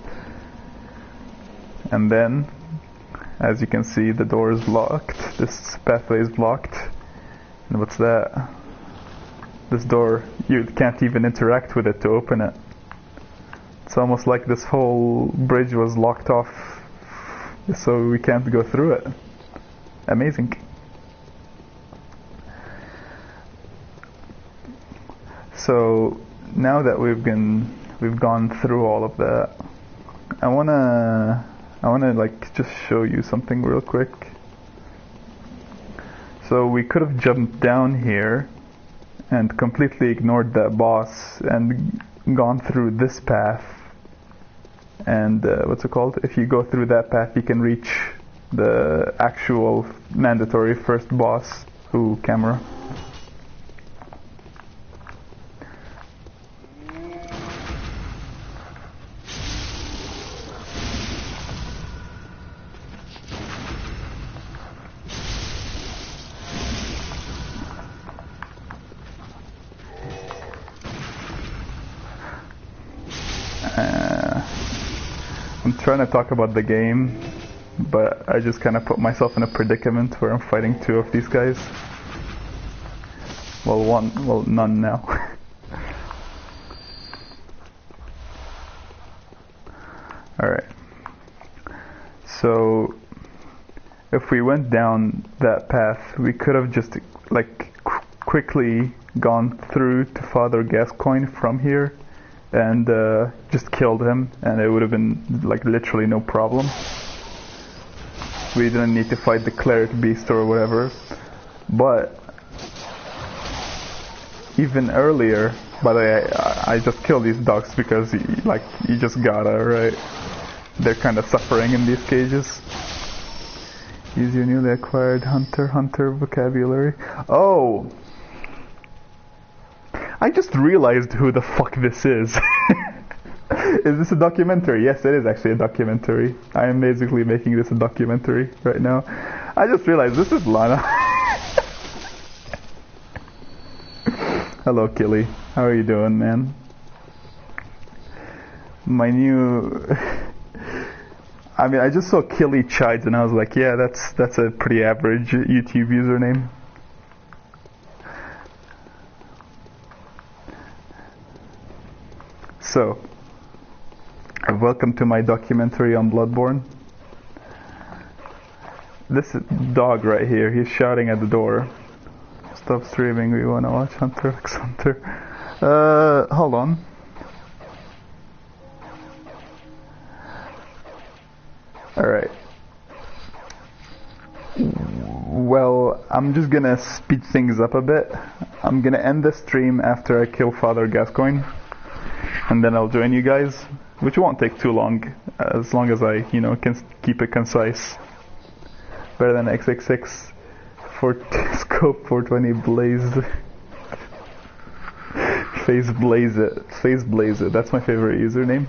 S1: And then, as you can see, the door is blocked. This pathway is blocked. And what's that? This door, you can't even interact with it to open it. It's almost like this whole bridge was locked off, so we can't go through it. Amazing. So now that we've gone through all of that, I wanna like just show you something real quick. So we could have jumped down here and completely ignored that boss and gone through this path. And what's it called? If you go through that path, you can reach the actual mandatory first boss. Ooh, camera. I'm trying to talk about the game, but I just kind of put myself in a predicament where I'm fighting two of these guys. Well, none now. Alright. So, if we went down that path, we could have just, like, quickly gone through to Father Gascoigne from here and just killed him, and it would have been like literally no problem. We didn't need to fight the cleric beast or whatever. But even earlier, by the way, I just killed these dogs because you just gotta, right? They're kind of suffering in these cages. Use your newly acquired hunter vocabulary. Oh! I just realized who the fuck this is. Is this a documentary? Yes, it is actually a documentary. I am basically making this a documentary right now. I just realized this is Lana. Hello, Killy. How are you doing, man? My new... I mean, I just saw Killy Chides and I was like, yeah, that's a pretty average YouTube username. So, welcome to my documentary on Bloodborne. This dog right here, he's shouting at the door. Stop streaming, we wanna watch Hunter x Hunter. Hold on. Alright. Well, I'm just gonna speed things up a bit. I'm gonna end the stream after I kill Father Gascoigne. And then I'll join you guys, which won't take too long, as long as I, can keep it concise. Better than XXX for scope 420 blazed. Face blaze it. That's my favorite username.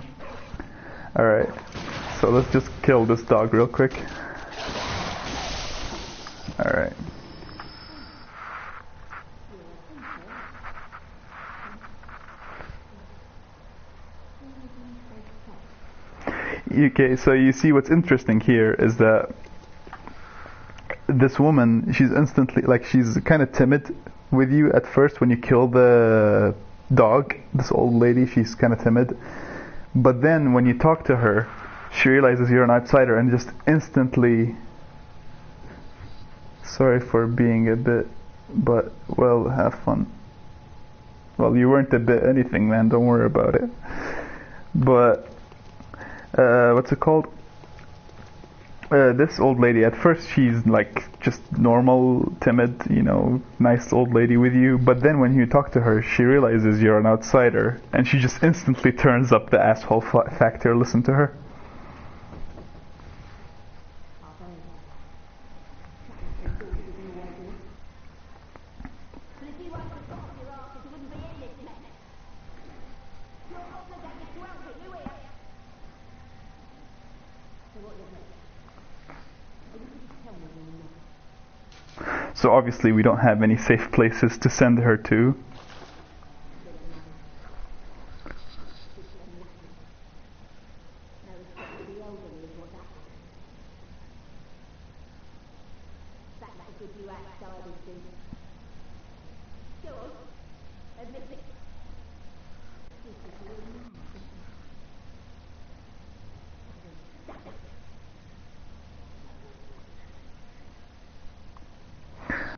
S1: Alright, so let's just kill this dog real quick. Alright. Okay, so you see what's interesting here is that this woman, she's instantly, she's kind of timid with you at first when you kill the dog. This old lady, she's kind of timid. But then when you talk to her, she realizes you're an outsider and just instantly... Sorry for being a bit, but, well, have fun. Well, you weren't a bit anything, man, don't worry about it. But, what's it called? This old lady, at first she's like just normal, timid, you know, nice old lady with you, but then when you talk to her, she realizes you're an outsider, and she just instantly turns up the asshole factor. Listen to her. So obviously we don't have any safe places to send her to.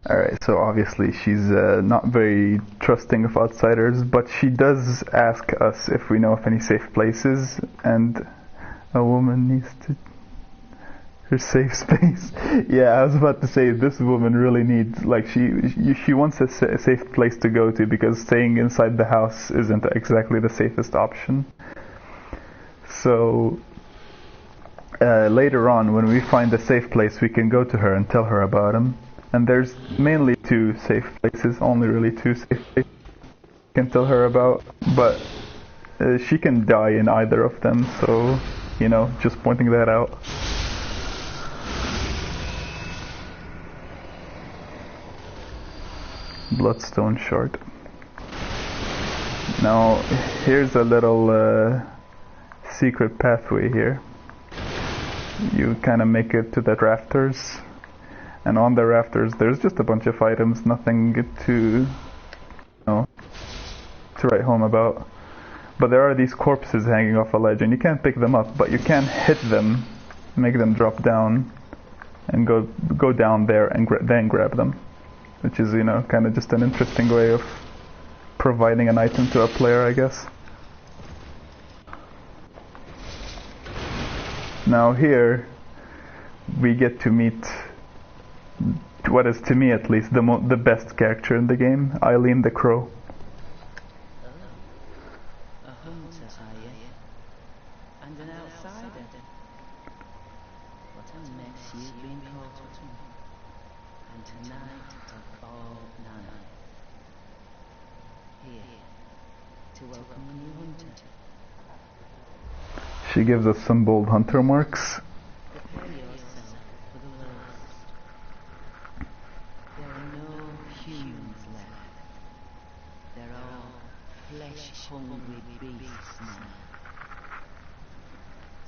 S1: Alright, so obviously she's not very trusting of outsiders, but she does ask us if we know of any safe places, and a woman needs to... her safe space. Yeah, I was about to say, this woman really needs, like, she wants a safe place to go to, because staying inside the house isn't exactly the safest option. So... later on, when we find a safe place, we can go to her and tell her about him. And there's mainly two safe places, only really two safe places I can tell her about, but she can die in either of them, so, you know, just pointing that out. Bloodstone shard. Now, here's a little secret pathway here. You kind of make it to the rafters. And on the rafters, there's just a bunch of items, nothing to, you know, to write home about. But there are these corpses hanging off a ledge, and you can't pick them up, but you can hit them, make them drop down, and go down there and then grab them, which is, you know, kind of just an interesting way of providing an item to a player, I guess. Now here, we get to meet what is, to me at least, the best character in the game, Eileen the Crow.
S2: A hunter, are you? And an outsider? What a mess you've been caught up in. And tonight of all night. Here, to welcome the new hunter.
S1: She gives us some bold hunter marks.
S2: Prepare yourself for the worst. There are no humans left. They're all flesh-hungry beasts now.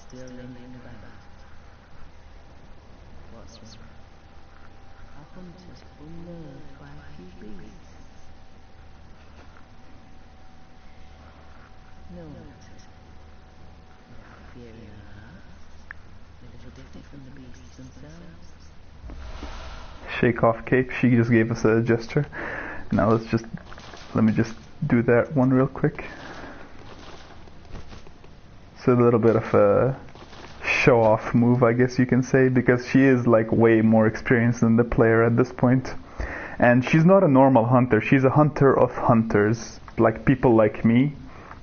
S2: Still lingering about. What's wrong? Our hunters unnerved by a few beasts. No matter. Fear in our hearts. A little different from the beasts themselves.
S1: Shake off cape. She just gave us a gesture. Now let me just do that one real quick. It's a little bit of a show-off move, I guess you can say, because she is like way more experienced than the player at this point. And she's not a normal hunter. She's a hunter of hunters, like people like me.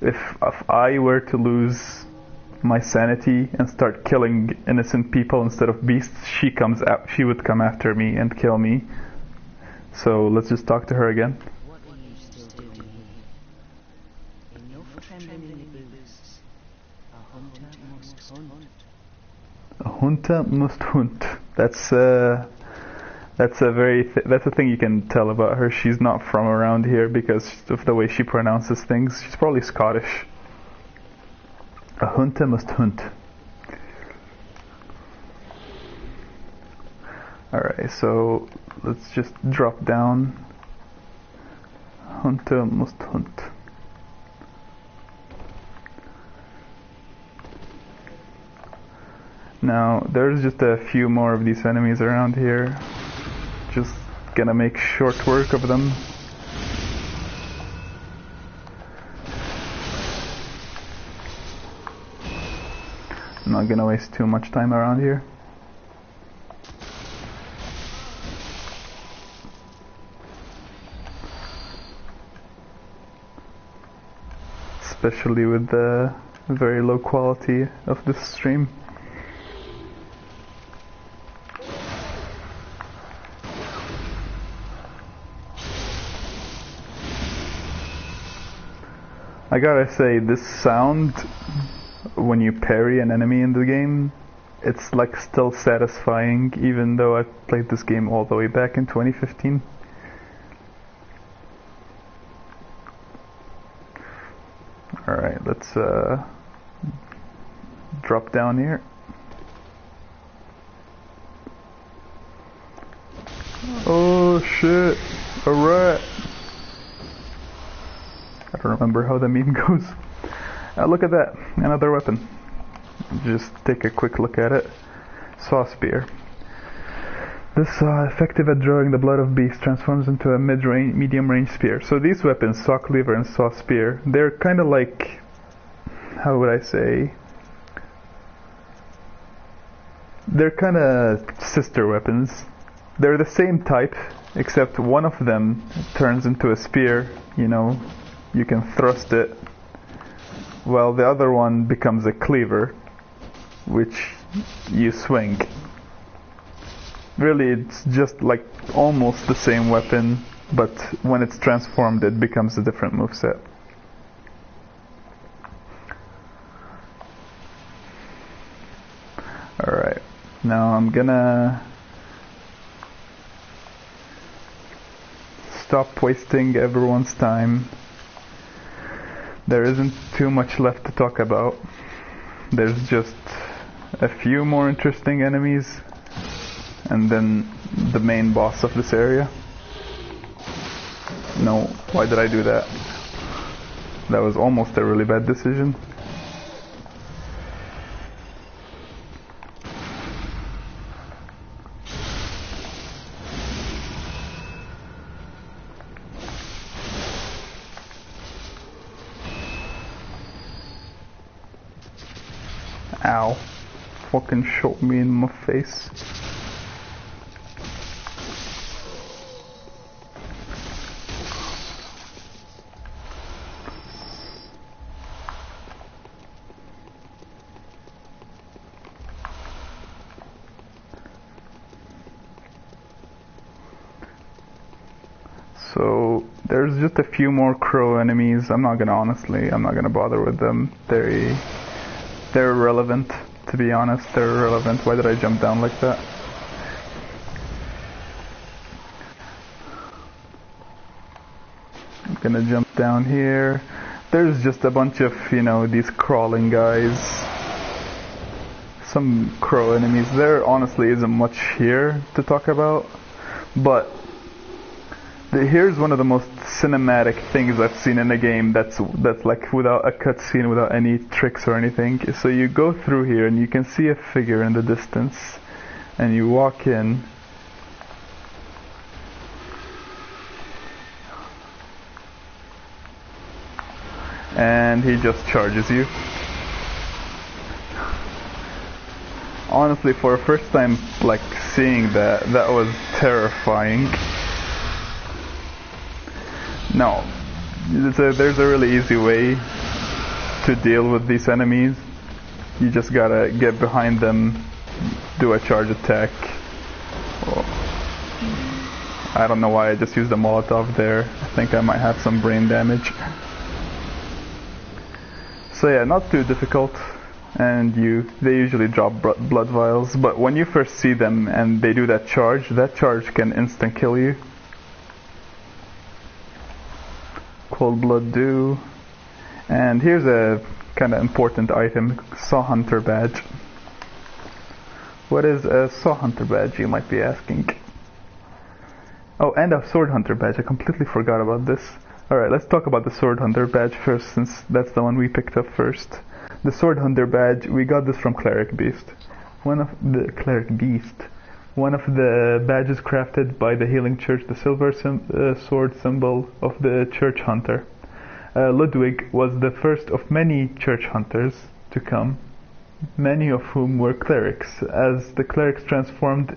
S1: If I were to lose my sanity and start killing innocent people instead of beasts, she would come after me and kill me. So let's just talk to her again.
S2: What are you still doing here? Enough trembling in the boots. A hunter must hunt.
S1: A hunter must hunt. That's a thing you can tell about her. She's not from around here because of the way she pronounces things. She's probably Scottish. A hunter must hunt. Alright, so let's just drop down Hunter must hunt. Now, there's just a few more of these enemies around here. Just gonna make short work of them. I'm not gonna waste too much time around here. Especially with the very low quality of this stream. I gotta say, this sound when you parry an enemy in the game, it's like still satisfying, even though I played this game all the way back in 2015. Alright, let's drop down here. Oh shit, a rat! I don't remember how the meme goes. Look at that, another weapon. Just take a quick look at it. Saw spear. This effective at drawing the blood of beasts, transforms into a medium range spear. So these weapons, saw cleaver and saw spear, they're kind of like, how would I say? They're kind of sister weapons. They're the same type, except one of them turns into a spear, you know, you can thrust it, while the other one becomes a cleaver, which you swing. Really, it's just like almost the same weapon, but when it's transformed, it becomes a different moveset. Alright, now I'm gonna stop wasting everyone's time. There isn't too much left to talk about. There's just a few more interesting enemies, and then the main boss of this area. No, why did I do that? That was almost a really bad decision. Ow. Fucking shot me in my face. So there's just a few more crow enemies. I'm not gonna bother with them. They're irrelevant, to be honest. They're irrelevant. Why did I jump down like that? I'm gonna jump down here. There's just a bunch of, you know, these crawling guys. Some crow enemies. There honestly isn't much here to talk about, but here's one of the most cinematic things I've seen in a game that's like without a cutscene, without any tricks or anything. So you go through here and you can see a figure in the distance, and you walk in, and he just charges you. Honestly, for a first time like seeing that was terrifying. No, there's a really easy way to deal with these enemies. You just gotta get behind them, do a charge attack. Oh, I don't know why I just used a Molotov there. I think I might have some brain damage. So yeah, not too difficult, and they usually drop blood vials, but when you first see them and they do that charge can instant kill you. Cold blood dew. And here's a kind of important item, saw hunter badge. What is a saw hunter badge, you might be asking? Oh, and a sword hunter badge. I completely forgot about this. Alright, let's talk about the Sword Hunter badge first, since that's the one we picked up first. The Sword Hunter badge, we got this from Cleric Beast. One of the badges crafted by the Healing Church, the silver sword symbol of the Church Hunter. Ludwig was the first of many Church Hunters to come, many of whom were clerics, as clerics transformed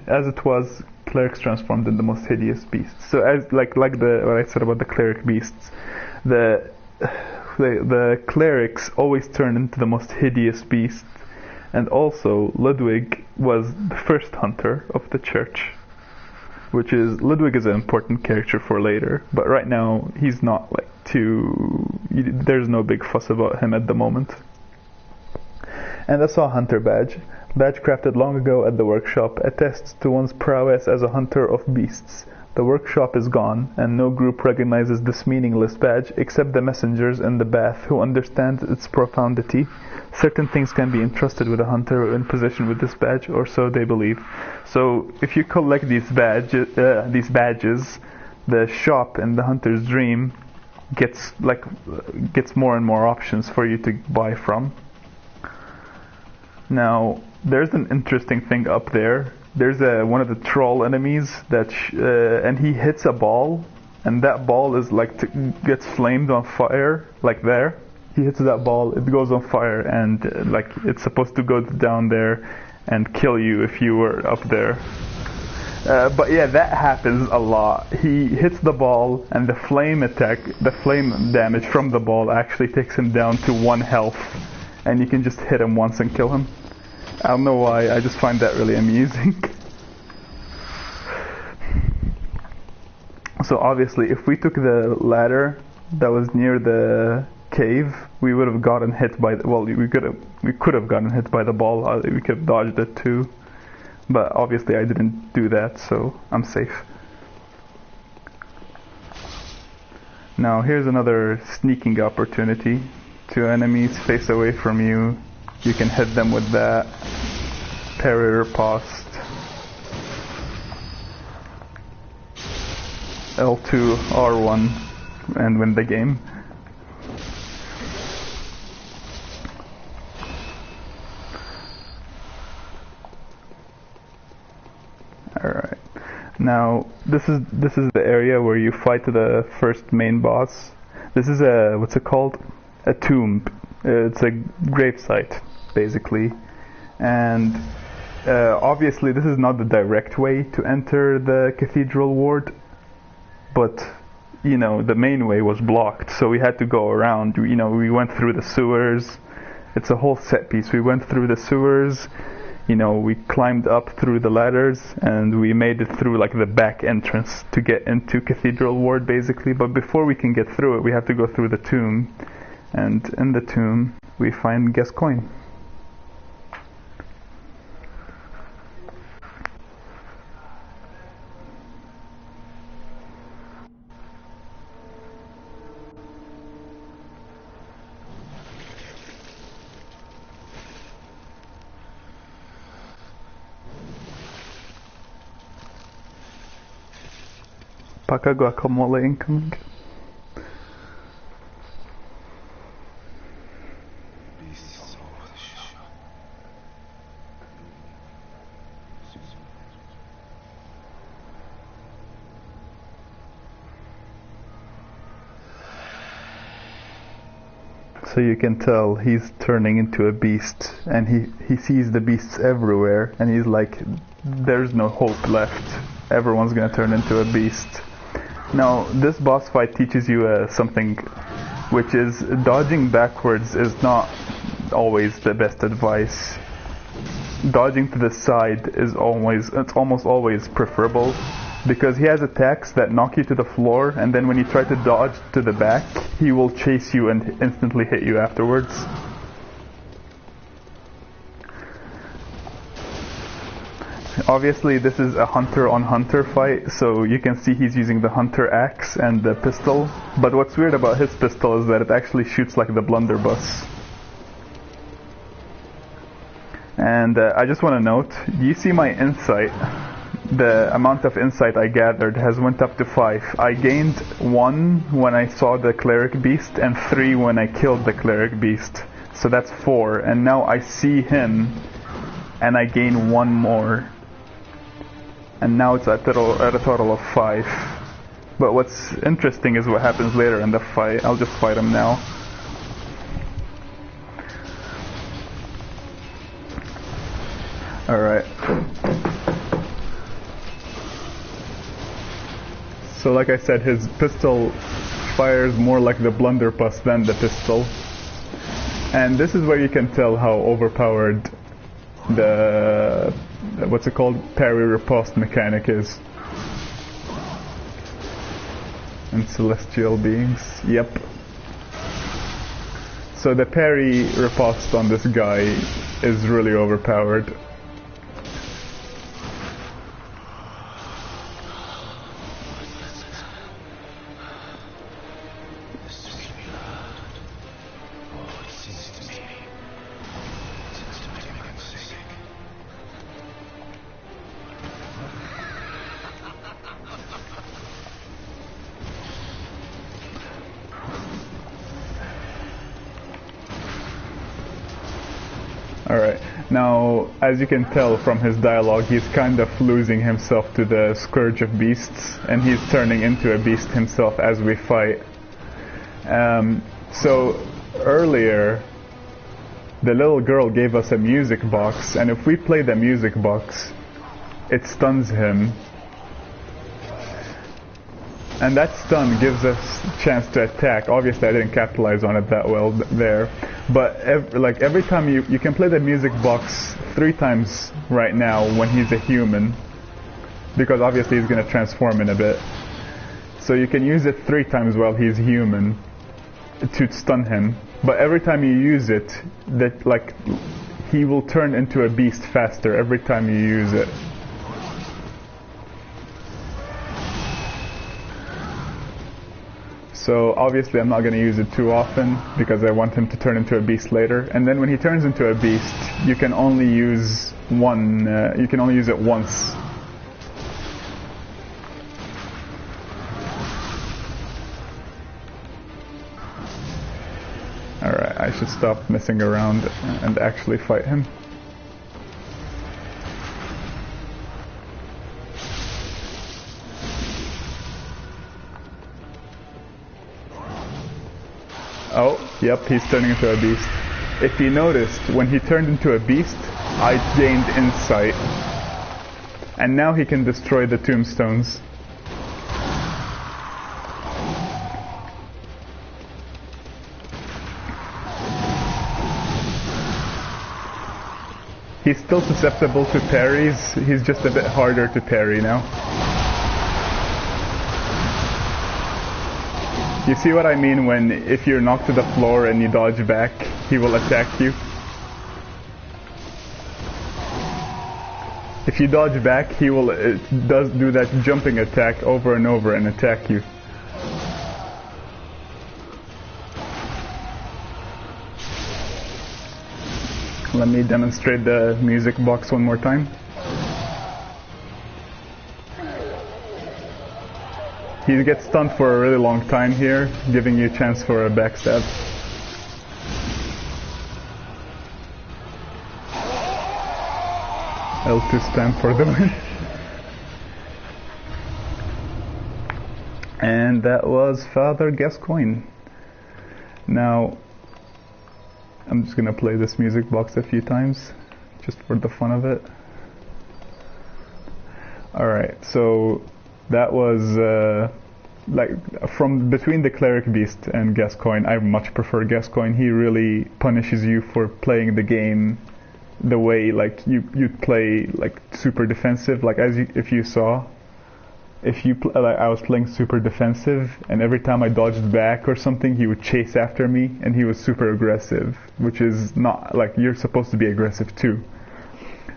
S1: in the most hideous beasts. So as like what I said about the cleric beasts, the clerics always turn into the most hideous beasts, and also Ludwig was the first hunter of the church, Ludwig is an important character for later, but right now he's not there's no big fuss about him at the moment. And the Saw Hunter badge crafted long ago at the workshop, attests to one's prowess as a hunter of beasts. The workshop is gone, and no group recognizes this meaningless badge except the messengers in the bath who understand its profundity. Certain things can be entrusted with a hunter in possession with this badge, or so they believe. So if you collect these badges, the shop in the Hunter's Dream gets more and more options for you to buy from. Now, there's an interesting thing up there. There's one of the troll enemies and he hits a ball, and that ball is gets flamed on fire, there. He hits that ball, it goes on fire, and it's supposed to go down there and kill you if you were up there. But yeah, that happens a lot. He hits the ball, and the flame damage from the ball actually takes him down to 1 health, and you can just hit him once and kill him. I don't know why, I just find that really amusing. So obviously, if we took the ladder that was near the cave, we would have gotten hit by we could have gotten hit by the ball. We could have dodged it too, but obviously I didn't do that, so I'm safe. Now here's another sneaking opportunity. 2 enemies face away from you. You can hit them with that. Parry riposte. L2, R1, and win the game. Alright. Now this is the area where you fight the first main boss. This is what's it called? A tomb. It's a grave site, basically. And obviously this is not the direct way to enter the cathedral ward, but the main way was blocked, so we had to go around. We went through the sewers. It's a whole set piece. We went through the sewers, we climbed up through the ladders, and we made it through the back entrance to get into cathedral ward, basically. But before we can get through it, we have to go through the tomb, and in the tomb we find Gascoigne. Paca guacamole incoming. So you can tell he's turning into a beast, and he sees the beasts everywhere, and he's like, there's no hope left. Everyone's gonna turn into a beast. Now, this boss fight teaches you something, which is dodging backwards is not always the best advice. Dodging to the side it's almost always preferable, because he has attacks that knock you to the floor, and then when you try to dodge to the back, he will chase you and instantly hit you afterwards. Obviously this is a hunter on hunter fight, so you can see he's using the hunter axe and the pistol, but what's weird about his pistol is that it actually shoots like the blunderbuss. And I just want to note, do you see my insight? the amount of insight I gathered has went up to 5. I gained 1 when I saw the cleric beast and 3 when I killed the cleric beast. So that's 4. And now I see him and I gain 1 more. And now it's at a total of 5. But what's interesting is what happens later in the fight. I'll just fight him now. Alright. So like I said, his pistol fires more like the blunderbuss than the pistol. And this is where you can tell how overpowered the, what's it called, parry riposte mechanic is. And celestial beings, yep. So the parry riposte on this guy is really overpowered. Alright, now as you can tell from his dialogue, he's kind of losing himself to the scourge of beasts, and he's turning into a beast himself as we fight. So earlier, the little girl gave us a music box, and if we play the music box, it stuns him. And that stun gives us a chance to attack. Obviously I didn't capitalize on it that well there. But every time you can play the music box 3 times right now when he's a human. Because obviously he's going to transform in a bit. So you can use it 3 times while he's human to stun him. But every time you use it, he will turn into a beast faster every time you use it. So obviously I'm not going to use it too often because I want him to turn into a beast later. And then when he turns into a beast, you can only use you can only use it once. Alright, I should stop messing around and actually fight him. Oh, yep, he's turning into a beast. If you noticed, when he turned into a beast, I gained insight. And now he can destroy the tombstones. He's still susceptible to parries, he's just a bit harder to parry now. You see what I mean when if you're knocked to the floor and you dodge back, he will attack you? If you dodge back, he will does do that jumping attack over and over and attack you. Let me demonstrate the music box one more time. He gets stunned for a really long time here, giving you a chance for a backstab. L2 spam for the win. And that was Father Gascoigne. Now, I'm just gonna play this music box a few times, just for the fun of it. Alright, so that was from between the Cleric Beast and Gascoigne, I much prefer Gascoigne. He really punishes you for playing the game the way you'd play super defensive. If you saw, I was playing super defensive, and every time I dodged back or something, he would chase after me, and he was super aggressive, which is not you're supposed to be aggressive too.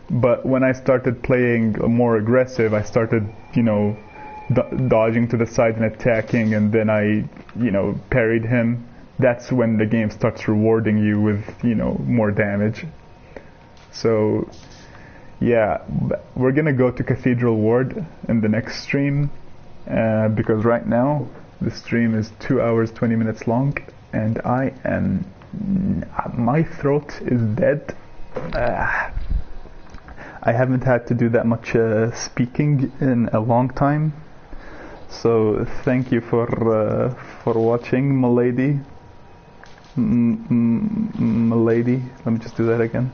S1: But when I started playing more aggressive, I started, dodging to the side and attacking, and then I, parried him. That's when the game starts rewarding you with, more damage. So yeah, we're gonna go to Cathedral Ward in the next stream, because right now the stream is 2 hours 20 minutes long, and my throat is dead. I haven't had to do that much speaking in a long time. So thank you for watching, milady. Milady. Let me just do that again.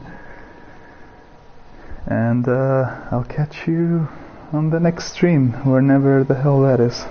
S1: And I'll catch you on the next stream, whenever the hell that is.